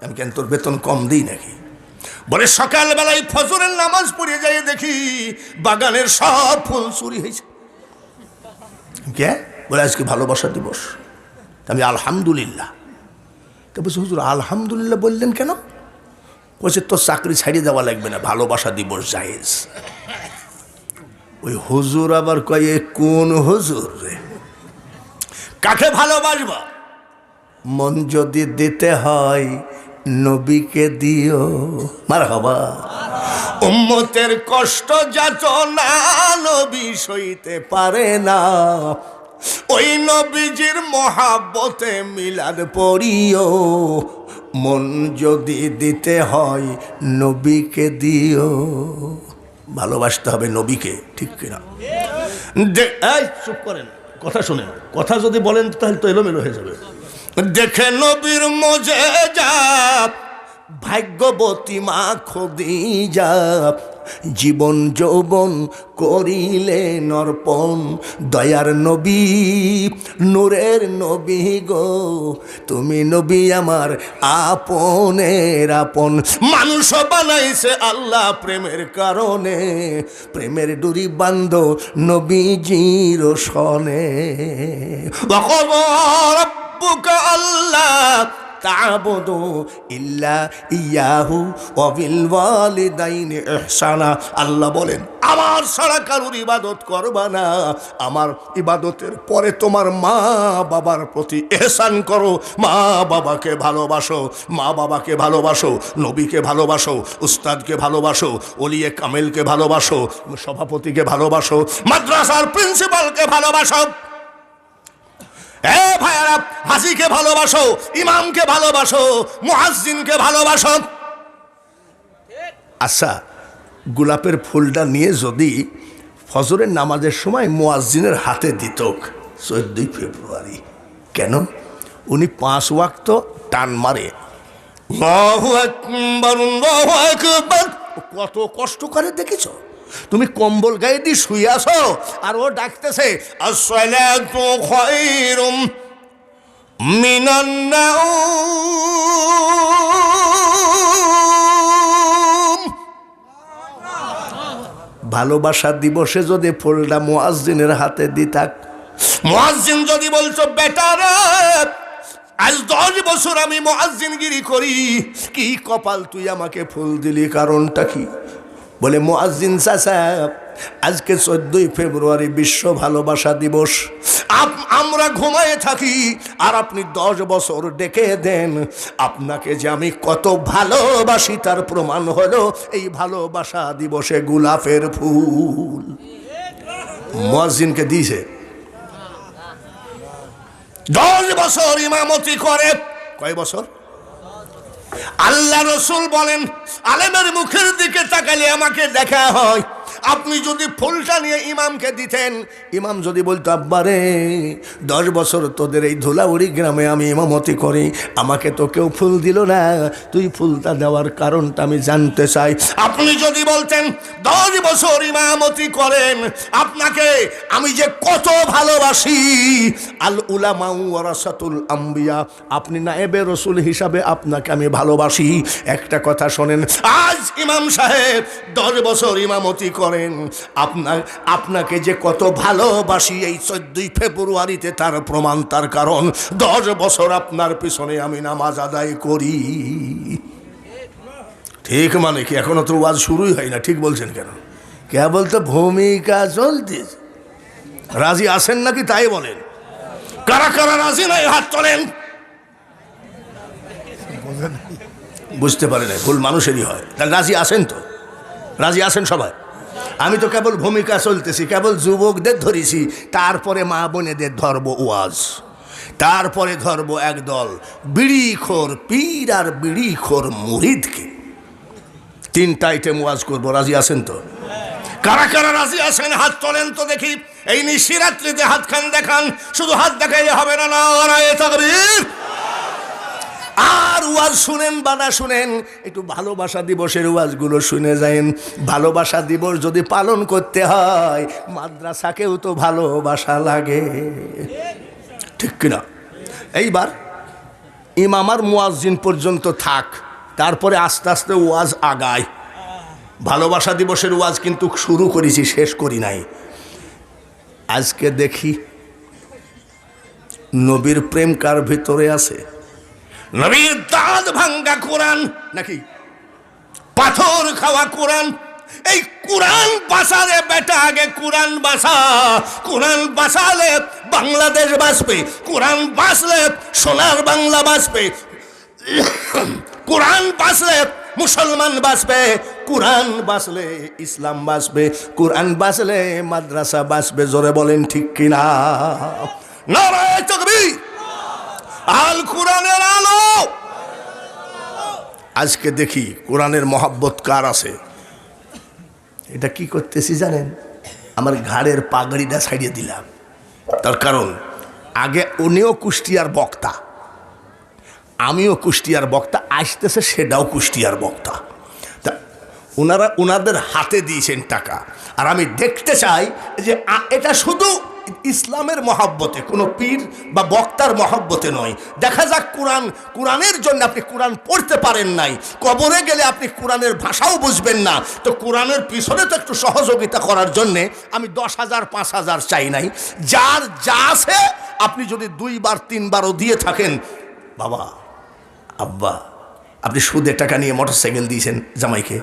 আমি কেন, তোর বেতন কম দিই নাকি? বলে সকালবেলায় ফজরের নামাজ পড়ে যাই দেখি বাগানের সব ফুল চুরি হয়েছে। কে? বলে আজকে ভালোবাসা দিবস। আমি আলহামদুলিল্লাহ। তো বলছি হুজুর আলহামদুলিল্লাহ বললেন কেন? বলছে তোর চাকরি ছাড়িয়ে দেওয়া লাগবে না, ভালোবাসা দিবস জায়েজ। ওই হুজুর আবার কয়ে কোন হুজুর রে? কাকে ভালোবাসবা? মন যদি দিতে হয় নবীকে দিও। মারহাবা। উম্মতের কষ্ট যাতনা নবী সইতে পারে না, ওই নবীজির মহাব্বতে মিলাদ পড়িও। মন যদি দিতে হয় নবীকে দিও। ভালোবাসতে হবে নবীকে, ঠিক কিনা? এই চুপ করেন, কথা শোনেন। কথা যদি বলেন তাহলে তো এলোমেলো হয়ে যাবে। দেখে নবীর মুজিজা ভাগ্যবতী মা খদিজা, জীবন যৌবন করিলে নরপণ। দয়ার নবী নূরের নবী গো, তুমি নবী আমার আপনের আপন। মানুষ বানাইছে আল্লাহ প্রেমের কারণে, প্রেমের ডুরি বান্ধ নবীজির সনে। রব্বুকা আল্লাহ তা'বুদু ইল্লা ইয়াহু ওয়া বিল ওয়ালিদাইনি ইহসানা। আল্লাহ বলেন আমার ছাড়া কারোর ইবাদত করবা না, আমার ইবাদতের পরে তোমার মা বাবার প্রতি ইহসান করো। মা বাবাকে ভালোবাসো, মা বাবাকে ভালোবাসো, নবীকে ভালোবাসো, উস্তাদকে ভালোবাসো, ওলিয়ে কামেলকে ভালোবাসো, সভাপতিকে ভালোবাসো, মাদ্রাসার প্রিন্সিপালকে ভালোবাসো। এ ভাইয়ারা, হাজিকে ভালোবাসো, ইমামকে ভালোবাসো, মুয়াজ্জিনকে ভালোবাসো। আচ্ছা, গোলাপের ফুলটা নিয়ে যদি ফজরের নামাজের সময় মুয়াজ্জিনের হাতে দিত 14 ফেব্রুয়ারি, কেন? উনি 5 ওয়াক্ত টান মারে, আল্লাহু আকবার আল্লাহু আকবার। কত কষ্ট করে দেখেছো? তুমি কম্বল গায়ে দিয়ে শুয়ে আসো আর ও ডাকতেছে আসসালাতু খায়রুম মিনান নাওম। ভালোবাসা দিবসে যদি ফুলটা মুয়াজ্জিনের হাতে দিতাক, মুয়াজ্জিন যদি বলছো বেটারা আজ 10 বছর আমি মুয়াজ্জিনগিরি করি, কি কপাল তুই আমাকে ফুল দিলি, কারণটা কি? বলে মুয়াজ্জিন চাচা আজকে 14 ফেব্রুয়ারি বিশ্ব ভালোবাসা দিবস, আমরা ঘুমায়ে থাকি আর আপনি 10 বছর ডেকে দেন। আপনাকে যে আমি কত ভালোবাসি তার প্রমাণ হলো এই ভালোবাসা দিবসে গোলাপের ফুল। মুয়াজ্জিনকে দিয়েছে 10 বছর ইমামতি করে। কয় বছর? আল্লাহ রসুল বলেন আলেমের মুখের দিকে তাকালে আমাকে দেখা হয়। আপনি যদি ফুলটা নিয়ে ইমামকে দিতেন, ইমাম যদি বলতো আব্বারে 10 বছর তোদের এই ধুলাউড়ি গ্রামে আমি ইমামতি করি, আমাকে তো কেউ ফুল দিল না, তুই ফুলটা দেওয়ার কারণটা আমি জানতে চাই। আপনি যদি বলতেন 10 বছর ইমামতি করেন, আপনাকে আমি যে কত ভালোবাসি, আল উলামা ওয়ারাসাতুল আম্বিয়া, আপনি নায়েবে রসুল হিসাবে আপনাকে আমি ভালোবাসি। একটা কথা শোনেন, আজ ইমাম সাহেব 10 বছর ইমামতি করেন, আপনাকে যে কত ভালোবাসি এই 14 ফেব্রুয়ারিতে তার প্রমাণ, তার কারণ 10 বছর আপনার পিছনে আমি নামাজ আদায় করি। ঠিক মানে কি? এখনো তো ওয়াজ শুরুই হয় না, ঠিক বলছেন কেন? কে বলতে ভূমিকা চলতেছে। রাজি আছেন নাকি তাই বলেন? কারা কারা রাজি নাই হাত তোলেন। বুঝতে পারে না, ভুল মানুষেরই হয়। তাহলে রাজি আছেন তো? রাজি আছেন সবাই? আমি তো কেবল ভূমিকা চলতেছি, কেবল যুবকদের ধরেছি, তারপরে মা বোনেদের ধরবো ওয়াজ, তারপরে ধরবো একদল বিড়িখোর পীর আর বিড়িখোর মুরিদকে। 3টা আইটেম ওয়াজ করবো। রাজি আছেন তো? কারা কারা রাজি আছেন হাত তোলেন তো দেখি। এই নিশিরাত্রিতে হাত খান দেখান, শুধু হাত দেখাইলে হবে না, নারায়ে তাকবীর। আর ওয়াজ শুনেন বা না শুনেন, একটু ভালোবাসা দিবসের ওয়াজগুলো শুনে যায়েন। ভালোবাসা দিবস যদি পালন করতে হয়, মাদ্রাসাকেও তো ভালোবাসা লাগে, ঠিক কিনা? এইবার ইমাম আর মুয়াজ্জিন পর্যন্ত থাক, তারপরে আস্তে আস্তে ওয়াজ আগায়। ভালোবাসা দিবসের ওয়াজ কিন্তু শুরু করেছি, শেষ করি নাই। আজকে দেখি নবীর প্রেম কার ভিতরে আছে? নবীর দাঁত ভাঙ্গা কোরআন নাকি পাথর খাওয়া কোরআন? এই কোরআন বাঁচালে বেটা, আগে কোরআন বাঁচা। কোরআন বাঁচালে বাংলাদেশ বাঁচবে, কোরআন বাঁচলে সোনার বাংলা বাঁচবে, কোরআন বাঁচলে মুসলমান বাঁচবে, কোরআন বাঁচলে ইসলাম বাঁচবে, কোরআন বাঁচলে মাদ্রাসা বাঁচবে। জোরে বলেন ঠিক কিনা? নারায়ে তাকবীর। আল কোরআনের আলো। আজকে দেখি কোরআনের মহব্বত কার আছে। এটা কি করতেছি জানেন? আমার ঘাড়ের পাগড়িটা ছাড়িয়ে দিলাম। তার কারণ আগে উনিও কুষ্টিয়ার বক্তা, আমিও কুষ্টিয়ার বক্তা, আসতেছে সেটাও কুষ্টিয়ার বক্তা। তা ওনাদের হাতে দিয়েছেন টাকা, আর আমি দেখতে চাই যে এটা শুধু ইসলামের মহব্বতে, কোনো পীর বা বক্তার মহব্বতে নয়। দেখা যাক কোরআনের জন্য আপনি কোরআন পড়তে পারেন নাই, কবরে গেলে আপনি কোরআনের ভাষাও বুঝবেন না, তো কোরআনের পিছনে তো একটু সহযোগিতা করার জন্যে আমি 10,000 5,000 চাই নাই। যার যা আছে আপনি যদি 2বার 3বারও দিয়ে থাকেন, বাবা আব্বা আপনি সুদের টাকা নিয়ে মোটরসাইকেল দিয়েছেন জামাইকে,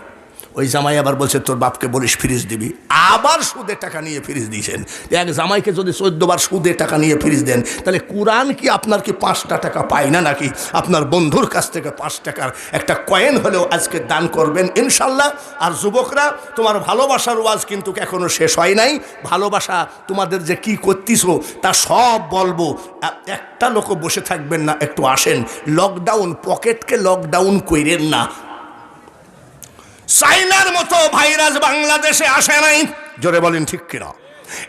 ওই জামাই আবার বলছে তোর বাপকে বলিস ফ্রিজ দিবি, আবার সুদের টাকা নিয়ে ফ্রিজ দিয়েছেন। এক জামাইকে যদি 14বার সুদের টাকা নিয়ে ফ্রিজ দেন, তাহলে কোরআন কি আপনার কি 5টা টাকা পায় না নাকি? আপনার বন্ধুর কাছ থেকে 5 টাকার একটা কয়েন হলেও আজকে দান করবেন ইনশাল্লাহ। আর যুবকরা, তোমার ভালোবাসার ওয়াজ কিন্তু এখনো শেষ হয় নাই। ভালোবাসা তোমাদের যে কি করতিছো তা সব বলবো। একটা লোকও বসে থাকবেন না, একটু আসেন। লকডাউন, পকেটকে লকডাউন কইরেন না। চাইনার মতো ভাইরাস বাংলাদেশে আসে নাই, জোরে বলেন ঠিক কিনা?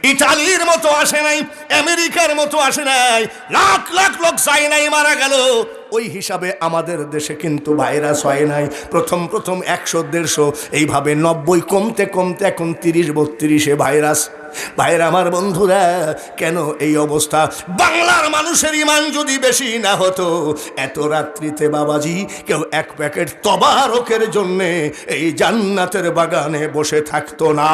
ইটালির মতো আসে নাই, আমেরিকার মতো আসে নাই, লাখ লাখ লোক চাইনাই মারা গেল, ওই হিসাবে আমাদের দেশে কিন্তু ভাইরাস হয় নাই। প্রথম 100-150 এইভাবে 90 কমতে কমতে এখন 30-32-এ ভাইরাস। ভাইরা আমার বন্ধুরা, কেন এই অবস্থা? বাংলার মানুষের ইমান যদি বেশি না হতো, এত রাত্রিতে বাবাজি কেউ 1 প্যাকেট তবারকের জন্যে এই জান্নাতের বাগানে বসে থাকতো না।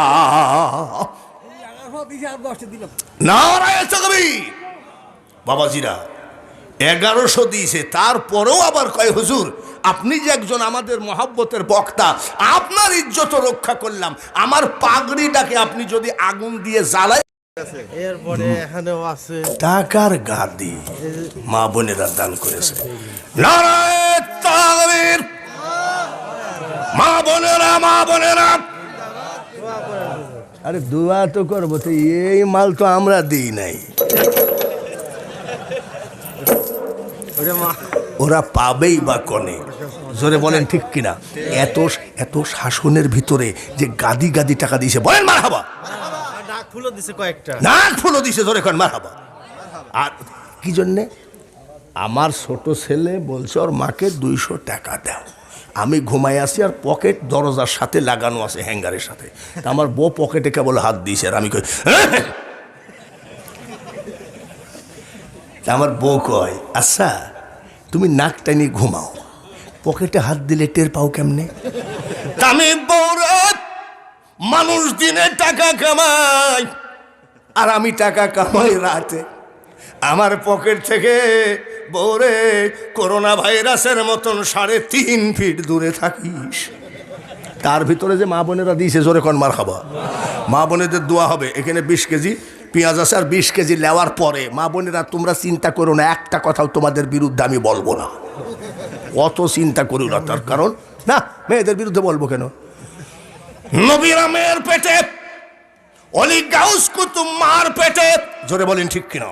নারায়ে তাকবীর। বাবাজিরা 1100 দিয়েছে, তারপরেও আবার কয় হুজুর আপনি যে একজন আমাদের মহব্বতের বক্তা, আপনার ইজ্জত রক্ষা করলাম, আমার পাগড়িটাকে আপনি যদি আগুন দিয়ে জ্বালায়। এরপরে এখানেও আছে টাকার গাদি মা বোনেরা দান করেছে। নারায়ে তাকবীর। মা বোনেরা আরে দোয়া তো করবো, তো এই মাল তো আমরা দিই নাই, ওরা পাবেই বা কনে। জোরে বলেন ঠিক কিনা? এত শাসনের ভিতরে যে গাদি গাদি টাকা দিয়েছে, বলেন মারহাবা। নাক ফুলো দিছে কয়েকটা, নাক ফুলো দিছে, জোরে করেন মারহাবা। আর কি জন্যে? আমার ছোট ছেলে বলছে ওর মাকে 200 টাকা দাও। আমি ঘুমাই আসি আর পকেট দরজার সাথে লাগানো আছে, হ্যাঙ্গারের সাথে। আমার বউ পকেটে কেবল হাত দিয়েছে, আর আমি কই আমার বউ কয় আচ্ছা তুমি নাক টানি ঘুমাও, পকেটে হাত দিলে টের পাও কেমনে? আমি বউরা মানুষ দিনে টাকা কামাই, আর আমি টাকা কামাই রাতে। আমার পকেট থেকে বউরে করোনা ভাইরাসের মতন 3.5 ফিট দূরে থাকিস। তার ভিতরে যে মা বোনেরা দিয়েছে, জোরে কোন মারহাবা। মা বোনেদের দোয়া হবে। এখানে 20 কেজি পেঁয়াজ আছে, আর 20 কেজি নেওয়ার পরে মা বোনেরা তোমরা চিন্তা করো না, একটা কথাও তোমাদের বিরুদ্ধে আমি বলবো না। অত চিন্তা করুন না, তার কারণ না মেয়েদের বিরুদ্ধে বলবো কেন? নবীরা মেয়ের পেটে, অলি গাউস কুতুব মার পেটে, জোরে বলেন ঠিক কিনা?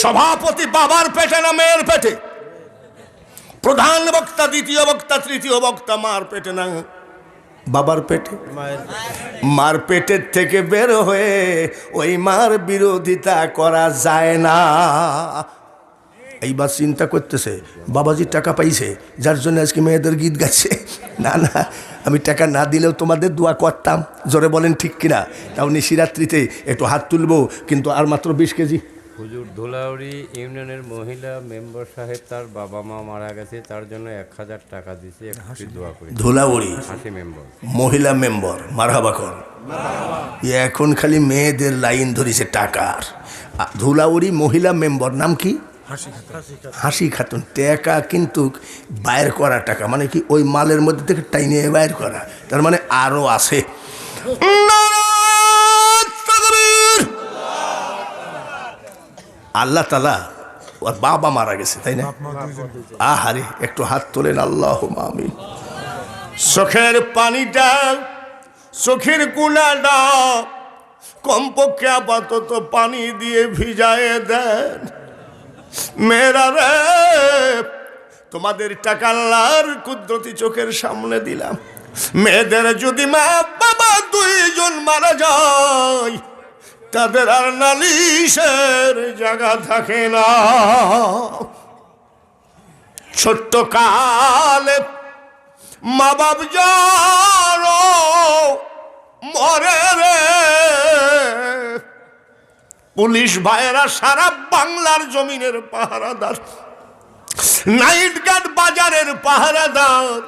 সভাপতি বাবার পেটে না মেয়ের পেটে? প্রধান বক্তা, দ্বিতীয় বক্তা, তৃতীয় বক্তা মার পেটে না বাবার পেটে? মার পেটের থেকে বের হয়ে ওই মার বিরোধিতা করা যায় না। এইবার চিন্তা করতেছে বাবাজি টাকা পাইছে যার জন্য আজকে মেয়েদের গীত গাচ্ছে। না না, আমি টাকা না দিলেও তোমাদের দোয়া করতাম, জোরে বলেন ঠিক কিনা? তাও নিশিরাত্রিতে একটু হাত তুলবো, কিন্তু আর মাত্র 20 কেজি। হুজুর ধুলাউড়ি ইউনিয়নের মহিলা মেম্বার সাহেব তার বাবা মা মারা গেছে, তার জন্য 1000 টাকা দিয়েছে, একটু দোয়া করি। ধুলাউড়ি হাসি মেম্বার, মহিলা মেম্বার, মারহাবা কর। এখন খালি মেয়েদের লাইন ধরেছে টাকার। ধুলাউড়ি মহিলা মেম্বার নাম কি? হাসি খাতুন। টাকা কিন্তু বাইর করা টাকা, মানে কি ওই মালের মধ্যে থেকে টাইনে বাইর করা, তার মানে আরো আছে। আল্লাহ তাআলা ওর বাবা মারা গেছে, তাই না? আহারে একটু হাত তোলেন, আল্লাহুম্মা আমিন। চোখের পানিটা, চোখের কুলাটা কমপক্ষে আপাতত পানি দিয়ে ভিজায় দেন। মেয়েরা রে, তোমাদের টাকা আল্লাহর কুদরতি চোখের সামনে দিলাম। মেয়েদের যদি মা বাবা দুইজন মারা যায়, তাদের আর নালিশের জায়গা থাকে না। ছোট্ট কালে মা বাপ যার মরে রে, পুলিশ ভাইয়েরা সারা বাংলার জমিনের পাহারাদার, নাইট গার্ড বাজারের পাহারাদার,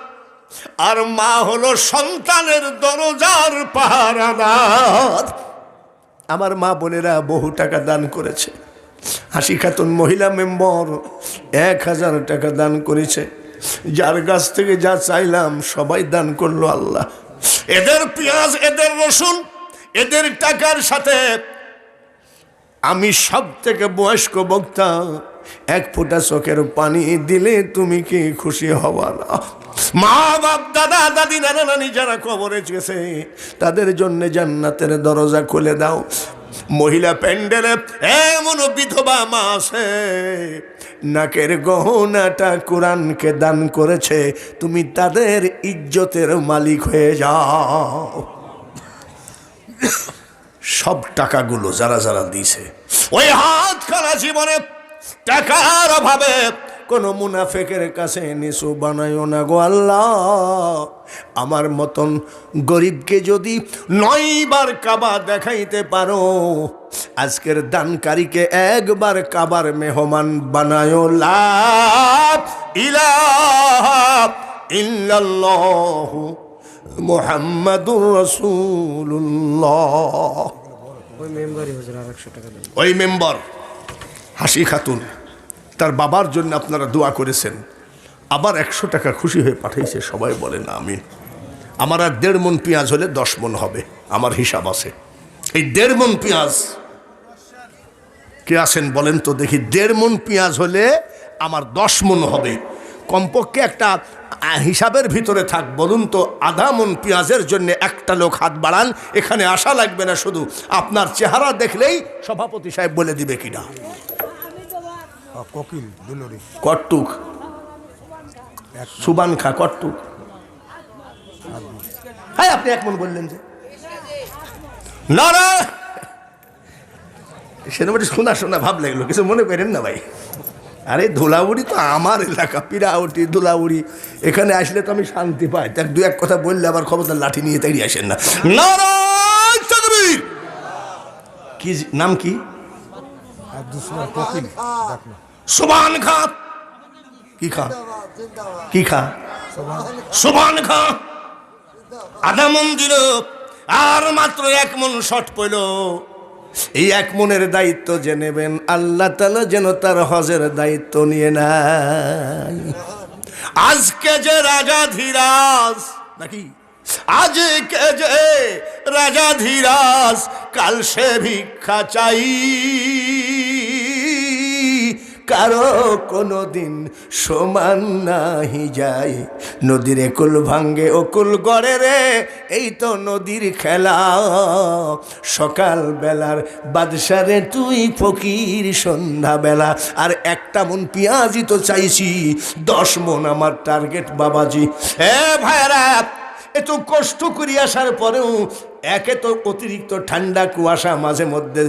আর মা হলো সন্তানের দরজার পাহারাদার। আমার মা বোনেরা বহু টাকা দান করেছে। হাসি খাতুন মহিলা মেম্বার 1000 টাকা দান করেছে। যার কাছ থেকে যা চাইলাম সবাই দান করলো আল্লাহ। এদের পেঁয়াজ, এদের রসুন, এদের টাকার সাথে আমি সব থেকে বয়স্ক বক্তা, 1 ফোঁটা চোখের পানি দিলে তুমি কি খুশি হবা না? মা বাপ, দাদা দাদি, নানা নানি যারা কবরে গেছে তাদের জন্য জান্নাতের দরজা খুলে দাও। মহিলা প্যান্ডেলে এমন বিধবা মা আছে, নাকের গহনাটা কোরআনকে দান করেছে, তুমি তাদের ইজ্জতের মালিক হয়ে যাও। সব টাকাগুলো যারা যারা দিছে, ওই হাত খানা জীবনে টাকার অভাবে কোনো মুনাফেকের কাছে নিচু বানাইও না গো আল্লাহ। আমার মতন গরিবকে যদি 9 বার কাবা দেখাইতে পারো, আজকের দানকারীকে 1 বার কাবার মেহমান বানায়ো। লা ইলাহা ইল্লাল্লাহু মুহাম্মাদুর রাসূলুল্লাহ। ওই মেম্বার হাসি খাতুন, তার বাবার জন্য আপনারা দোয়া করেছেন, আবার 100 টাকা খুশি হয়ে পাঠাইছে। সবাই বলেন আমিন। আমার আর 1.5 মণ পেঁয়াজ হলে 10 মণ হবে, আমার হিসাব আছে। এই 1.5 মণ পেঁয়াজ কে আছেন বলেন তো দেখি? 1.5 মণ পেঁয়াজ হলে আমার 10 মণ হবে। কমপক্ষে একটা হিসাবের ভিতরে থাক, বলুন তো 1/2 মণ পেঁয়াজের জন্য একটা লোক হাত বাড়ান। এখানে আসা লাগবে না, শুধু আপনার চেহারা দেখলেই সভাপতি সাহেব বলে দিবে কিনা। কট্টুক সুবান খা, কট্টুক। হ্যাঁ, আপনি 1 মণ বললেন যে না না, সেরকম শোনা শোনা ভাব লাগলো, কিছু মনে করেন না ভাই। আরে ধুলাউড়ি তো আমার এলাকা, পিরাউটি ধুলাউড়ি, এখানে আসলে তো আমি শান্তি পাই। তার 2-1 কথা বললে আবার খবরদার লাঠি নিয়ে তাড়ি আসেন না। নারায়ণ তাকবীর। কি নাম কি? সুবহান খা। কি খা? কি খা? সুবহান খা। 1/2 মণ দিল, আর মাত্র 1 মণ শর্ট পড়ল। এই 1 মণের দায়িত্ব যে নেবেন, আল্লাহ তাআলা যেন তার হজের দায়িত্ব নিয়ে নেয়। আজকে যে রাজা ধীরাজ নাকি, আজকে যে রাজা ধীরাজ, কাল সে ভিক্ষা চাই, কারো কোনো দিন সমান নাহি যায়। নদীর একুল ভাঙ্গে অকুল গড়ে রে, এই তো নদীর খেলা। সকাল বেলার বাদশারে তুই ফকির সন্ধ্যাবেলা। আর একটা মন পেঁয়াজি তো চাইছি, 10 মন আমার টার্গেট বাবাজি। ভাইরা, এত কষ্ট করে আসার পরেও একে তো অতিরিক্ত ঠান্ডা কুয়াশা, মাঝে মধ্যে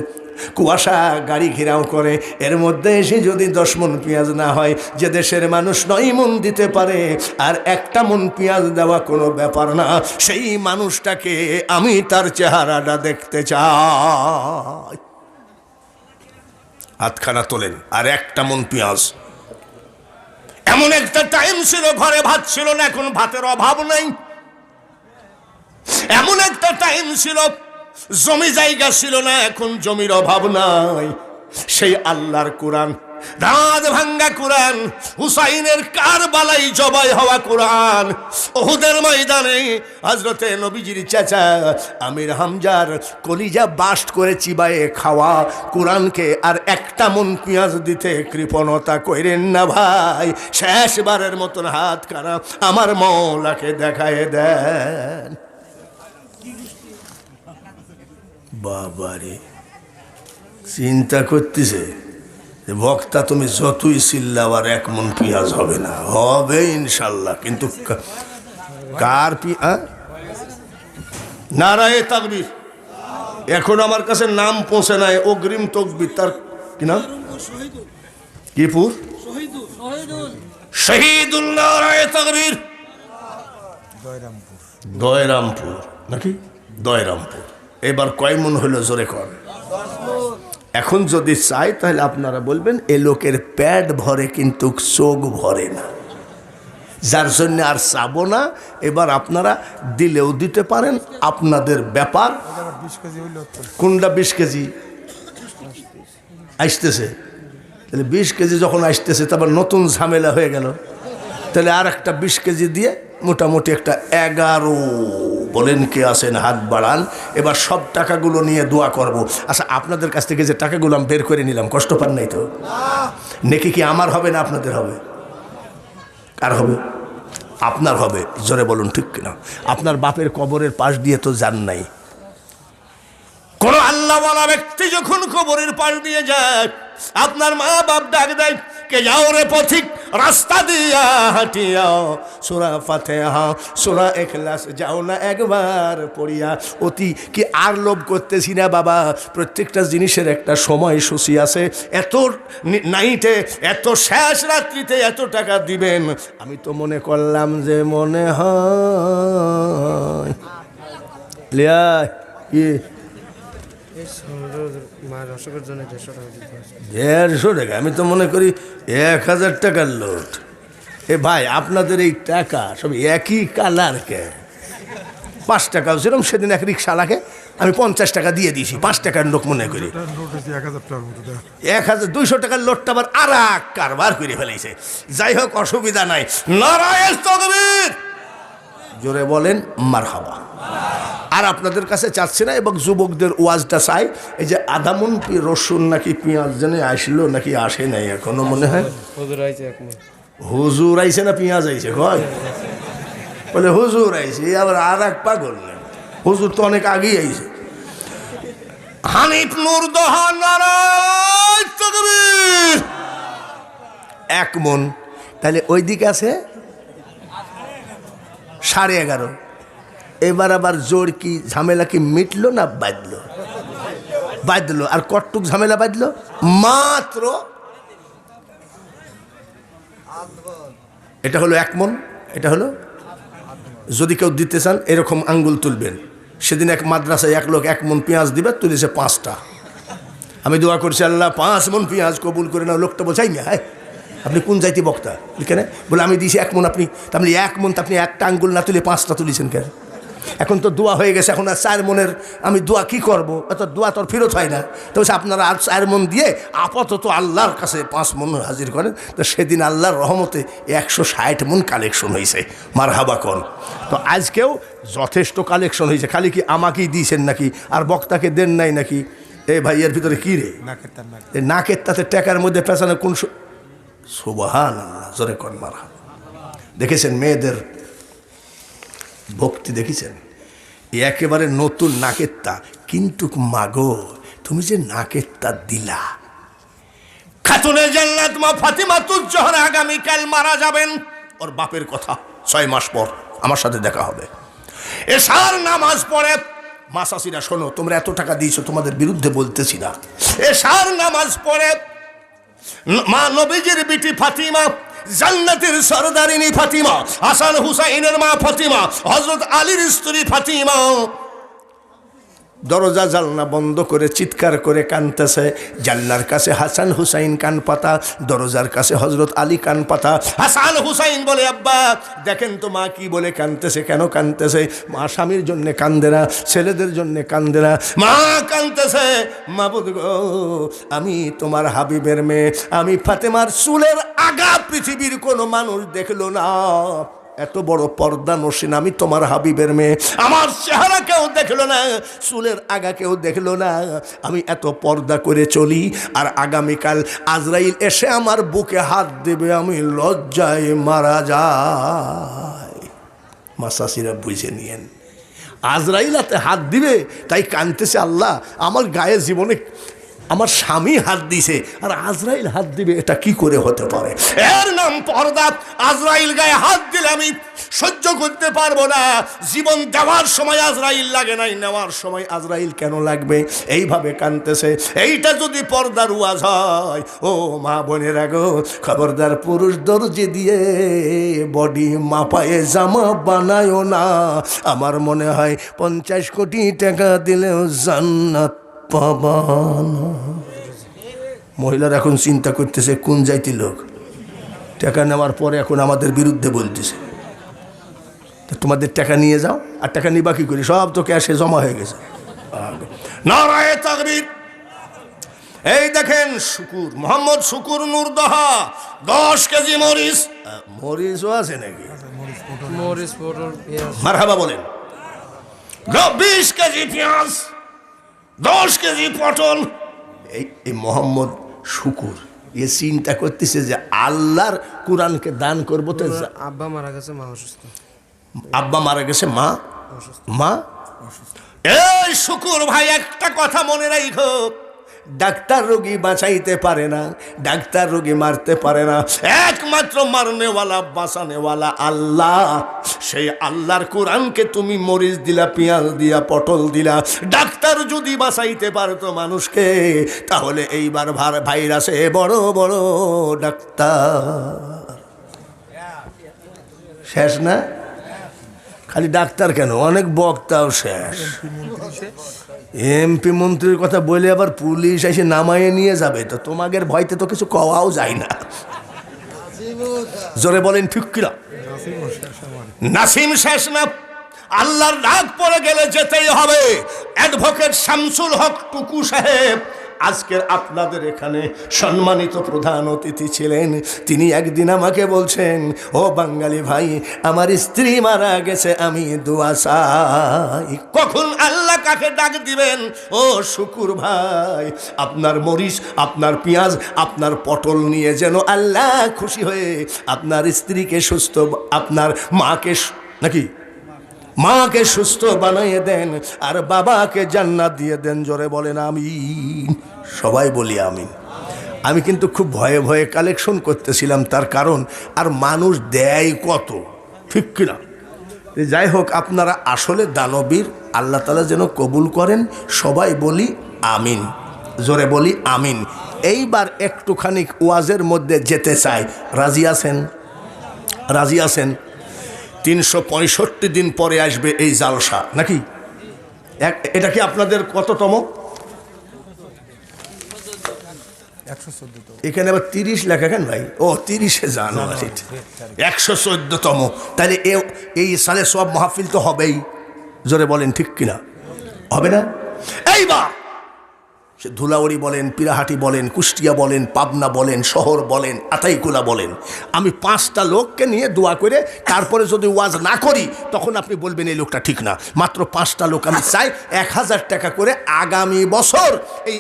কুয়াশা গাড়ি ঘেরাও করে, এর মধ্যে এসে যদি 10 মন পেঁয়াজ না হয়, যে দেশের মানুষ 9 মন দিতে পারে আর 1টা মন পেঁয়াজ দেওয়া কোনো ব্যাপার না, সেই মানুষটাকে আমি তার চেহারাটা দেখতে চাই। হাতখানা তোলেন। আর 1টা মন পেঁয়াজ। এমন একটা টাইম ছিল ঘরে ভাত ছিল না, এখন ভাতের অভাব নেই। এমন একটা টাইম ছিল জমি জায়গা ছিল না, এখন জমির অভাব নাই। সেই আল্লাহর কোরআন, রাত ভাঙ্গা কোরআন, হুসাইনের কারবালাই জবাই হওয়া কোরআন, ওহুদের ময়দানে হযরতে নবীজির চাচা আমির হামজার কলিজা বাস্ট করে চিবায়ে খাওয়া কোরআনকে আর 1টা মন পেঁয়াজ দিতে কৃপণতা কইরেন না ভাই। শেষবারের মতন হাত খানা আমার মওলাকে দেখায় দেন। বাবারে, চিন্তা করতেছে বক্তা, তুমি যতই চিল্লাও আর 1 মন পেঁয়াজ হবে না। হবে ইনশাল্লাহ, কিন্তু কার নারায়ে তাকবীর। এখন আমার কাছে নাম পৌঁছে নাই, অগ্রিম তকবীর। তার কি নাম? কিপুর শহীদুল নারায়ে তাকবীর, দয়রামপুর নাকি দয়রামপুর। এবার কয় মন হলো জোরে কর। এখন যদি চাই তাহলে আপনারা বলবেন এ লোকের পেট ভরে কিন্তু চোখ ভরে না, যার জন্য আর চাবো না। এবার আপনারা দিলেও দিতে পারেন, আপনাদের ব্যাপার। কোনটা 20 কেজি আসতেছে? তাহলে 20 কেজি যখন আসতেছে, তারপর নতুন ঝামেলা হয়ে গেল। তাহলে আর একটা 20 কেজি দিয়ে মোটামুটি একটা 11। বলেন কে আছেন? হাত বাড়ান। এবার সব টাকাগুলো নিয়ে দোয়া করব। আচ্ছা, আপনাদের কাছ থেকে যে টাকাগুলো আমি বের করে নিলাম, কষ্ট পান নাই তো? নেকি কি আমার হবে না আপনাদের হবে? কার হবে? আপনার হবে। জোরে বলুন ঠিক কিনা? আপনার বাপের কবরের পাশ দিয়ে তো যান নাই। কোন আল্লাহওয়ালা ব্যক্তি যখন কবরের পাশ দিয়ে যায়, আপনার মা বাপ ডাক দেয়, কে যাও রে পথিক রাস্তা দিয়া হাঁটিয়া, সূরা ফাতিহা সূরা ইখলাস যাও না একবার পড়িয়া। অতি কি আর লোভ করতেছি না বাবা, প্রত্যেকটা জিনিসের একটা সময়সূচি আছে। এত নাইটে, এত শেষ রাত্রিতে এত টাকা দিবেন। আমি তো মনে করলাম যে মনে হয় লিয়া কি 150 টাকা, আমি তো মনে করি 1000 টাকার লোট। এ ভাই, আপনাদের এই টাকা সব একই কালার কে? 5 টাকাও ছিলাম সেদিন, এক রিক্সাওয়ালাকে আমি 50 টাকা দিয়ে দিয়েছি, 5 টাকার নোট মনে করি। 1200 টাকার লোটটা আবার আর এক কারবার করে ফেলেছে। যাই হোক, অসুবিধা নাই। নারায়ে তাকবীর, জোরে বলেন মারহাবা। আর আপনাদের কাছে চাচ্ছে না, এবং যুবকদের ওয়াজটা চাই। এই যে আদামন রসুন নাকি পেঁয়াজ যেন আসলো নাকি আসে নাই এখনো, মনে হয় হুজুর আইছে না পেঁয়াজ আইছে? কয় বলে হুজুর আইছে, আবার আর এক পাগল না, হুজুর তো অনেক আগেই আইছে। হানিফ নূর দোহা নারায়ে তাকবীর, 1 মন। তাহলে ওই দিকে আছে 11.5। এবার আবার জোর কি ঝামেলা কি মিটলো না বাঁধলো? বাঁধলো। আর কটটুক ঝামেলা বাঁধলো মাত্র, এটা হলো 1 মন। এটা হলো, যদি কেউ দিতে চান এরকম আঙ্গুল তুলবেন। সেদিন এক মাদ্রাসায় এক লোক 1 মন পেঁয়াজ দিবে, তুলেছে 5টা। আমি দোয়া করছি, আল্লাহ 5 মন পেঁয়াজ কবুল করে নাও। লোকটা বোঝাই না, হ্যাঁ আপনি কোন জাতি বক্তা? কেন বলে আমি দিয়েছি 1 মন, আপনি তাহলে 1 মন, আপনি একটা আঙ্গুল না তুলে 5টা তুলেছেন কেন? এখন তো দোয়া হয়ে গেছে, এখন আর 4 মনের আমি দোয়া কি করবো? এত দোয়া তোর ফেরত হয় না। তো আপনারা আর 4 মন দিয়ে আপাতত আল্লাহর কাছে 5 মন হাজির করেন। তো সেদিন আল্লাহর রহমতে 160 মন কালেকশন হয়েছে। মারহাবা কন। তো আজকেও যথেষ্ট কালেকশন হয়েছে। খালি কি আমাকেই দিয়েছেন নাকি, আর বক্তাকে দেন নাই নাকি? এ ভাই, এর ভিতরে কি রে? নাকের তাতে টাকার মধ্যে পেঁচানো কোন সুবহানাল্লাহ, জোরে কোন মারহাবা। দেখেছেন মেয়েদের ভক্তি, দেখেছেন একেবারে নতুন নাকের তা, কিন্তু মাগো তুমি যে নাকের তা দিলা। খাতুনে জান্নাত মা ফাতিমাতুজ জোহরা আগামীকাল মারা যাবেন, ওর বাপের কথা 6 মাস পর আমার সাথে দেখা হবে। এশার নামাজ পড়ে, মা শাশিরা শোনো, তোমরা এত টাকা দিয়েছো, তোমাদের বিরুদ্ধে বলতেছি না। এশার নামাজ পড়ে মা নবীজির বিটি ফাতিমা, জান্নাতের সরদারিনী ফাতিমা, হাসান হুসাইনের মা ফাতিমা, হযরত আলীর স্ত্রী ফাতিমা দরজা জানলা বন্ধ করে চিৎকার করে কানতেছে। জানলার কাছে হাসান হুসাইন কান পাতা, দরজার কাছে হযরত আলী কান পাতা। হাসান হুসাইন বলে, আব্বা দেখেন তো মা কি বলে কানতেছে, কেন কানতেছে? মা স্বামীর জন্য কান্দে না, ছেলেদের জন্য কান্দে না, মা কানতেছে, মাবুদ গো আমি তোমার হাবিবের মেয়ে, আমি ফাতেমার চুলের আগা পৃথিবীর কোনো মানুষ দেখলো না, এত বড় পর্দা নসীন আমি তোমার হাবিবের মেয়ে, আমার চেহারা কেউ দেখলো না, চুলের আগা কেউ দেখলো না, আমি এত পর্দা করে চলি, আর আগামীকাল আজরাইল এসে আমার বুকে হাত দেবে, আমি লজ্জায় মারা যাই। মাসাসিরা বুঝে নিয়েন, আজরাইল হাতে হাত দিবে তাই কানতেছে, আল্লাহ আমার গায়ে জীবনে আমার স্বামী হাত দিছে আর আজরাইল হাত দিবে, এটা কি করে হতে পারে? এর নাম পর্দা। আজরাইল গায়ে হাত দিলে আমি সহ্য করতে পারবো না। জীবন দেওয়ার সময় আজরাইল লাগে নাই, নেওয়ার সময় আজরাইল কেন লাগবে? এইভাবে কানতেছে। এইটা যদি পর্দার ওয়াজ হয়, ও মা বোনেরা গো, খবরদার পুরুষ দর্জি দিয়ে বডি মাপায়ে জামা বানায়ও না। আমার মনে হয় 50 কোটি টাকা দিলেও জান্নাত পাবান। মহিলারা এখন চিন্তা করতেছে কোন যাইতি লোক, টাকা নেওয়ার পরে এখন আমাদের বিরুদ্ধে বলতেছে, তোমাদের টাকা নিয়ে যাও, আর টাকা নিবা কি করি, সব তো ক্যাশে জমা হয়ে গেছে। নারায়ে তাকবীর। এই দেখেন শুকুর, মোহাম্মদ শুকুর নূরদহা 10 কেজি মরিচ, মরিচও আছে নাকি? মরিচ, পটল, পেঁয়াজ। মারহাবা বলেন। 20 কেজি পেঁয়াজ, 10 কেজি পটল। এই মোহাম্মদ শুকুর এ চিন্তা করতেছে যে আল্লাহর কোরআনকে দান করবো, তো আব্বা মারা গেছে, মা অসুস্থ। আব্বা মারা গেছে, মা এই শুকুর ভাই একটা কথা মনে রাখো, ডাক্তার রোগী বাঁচাইতে পারে না, ডাক্তার রোগী মারতে পারে না, একমাত্র মারনেওয়ালা বাঁচানেওয়ালা আল্লাহ। সেই আল্লাহর কোরআনকে তুমি মরিচ দিলা, পেঁয়াজ দিয়া, পটল দিলা। ডাক্তার যদি বাঁচাইতে পারতো মানুষকে, তাহলে এইবার ভাইরাসে বড় বড় ডাক্তার শেষ না? খালি ডাক্তার কেন, অনেক বক্তাও শেষ। এমপি মন্ত্রীর কথা বলে আবার পুলিশ এসে নামায়ে নিয়ে যাবে, তো তোমাদের ভয়তে তো কিছু কওয়াও যায় না। জোরে বলেন ঠিক কিনা? নাসিম শেষ না, আল্লাহর ডাক পড়ে গেলে যেতেই হবে। অ্যাডভোকেট শামসুল হক টুকু সাহেব আজকের আপনাদের এখানে সম্মানিত প্রধান অতিথি ছিলেন। তিনি একদিন আমাকে বলছেন, ও বাঙালি ভাই, আমার স্ত্রী মারা গেছে, আমি দোয়া চাই। কখন আল্লাহ কাকে ডাক দিবেন? ও শুকুর ভাই, আপনার মরিচ, আপনার পেঁয়াজ, আপনার পটল নিয়ে যেন আল্লাহ খুশি হয়ে আপনার স্ত্রীকে সুস্থ, আপনার মাকে নাকি মাকে সুস্থ বানিয়ে দেন, আর বাবাকে জান্নাত দিয়ে দেন। জোরে বলেন আমিন। সবাই বলি আমিন। আমি কিন্তু খুব ভয়ে ভয়ে কালেকশন করতেছিলাম, তার কারণ আর মানুষ দেয় কত, ঠিক কিনা? যাই হোক, আপনারা আসলে দানবীর, আল্লাহ তাআলা যেন কবুল করেন। সবাই বলি আমিন, জোরে বলি আমিন। এইবার একটুখানি ওয়াজের মধ্যে যেতে চাই, রাজি আছেন? রাজি আছেন? 365 দিন পরে আসবে এই জালসা নাকি? এটা কি আপনাদের কততম? 114। এখানে আবার 30 লেখা কেন ভাই? ও 30শে জানুয়ারি, 114তম। তাহলে এই সালে সব মাহফিল তো হবেই। জোরে বলেন ঠিক কিনা? হবে না? এইবার সে ধুলাউড়ি বলেন, পিরাহাটি বলেন, কুষ্টিয়া বলেন, পাবনা বলেন, শহর বলেন, আতাইকুলা বলেন, আমি 5টা লোককে নিয়ে দোয়া করে তারপরে যদি ওয়াজ না করি তখন আপনি বলবেন এই লোকটা ঠিক না। মাত্র 5টা লোক আমি চাই 1000 টাকা করে আগামী বছর এই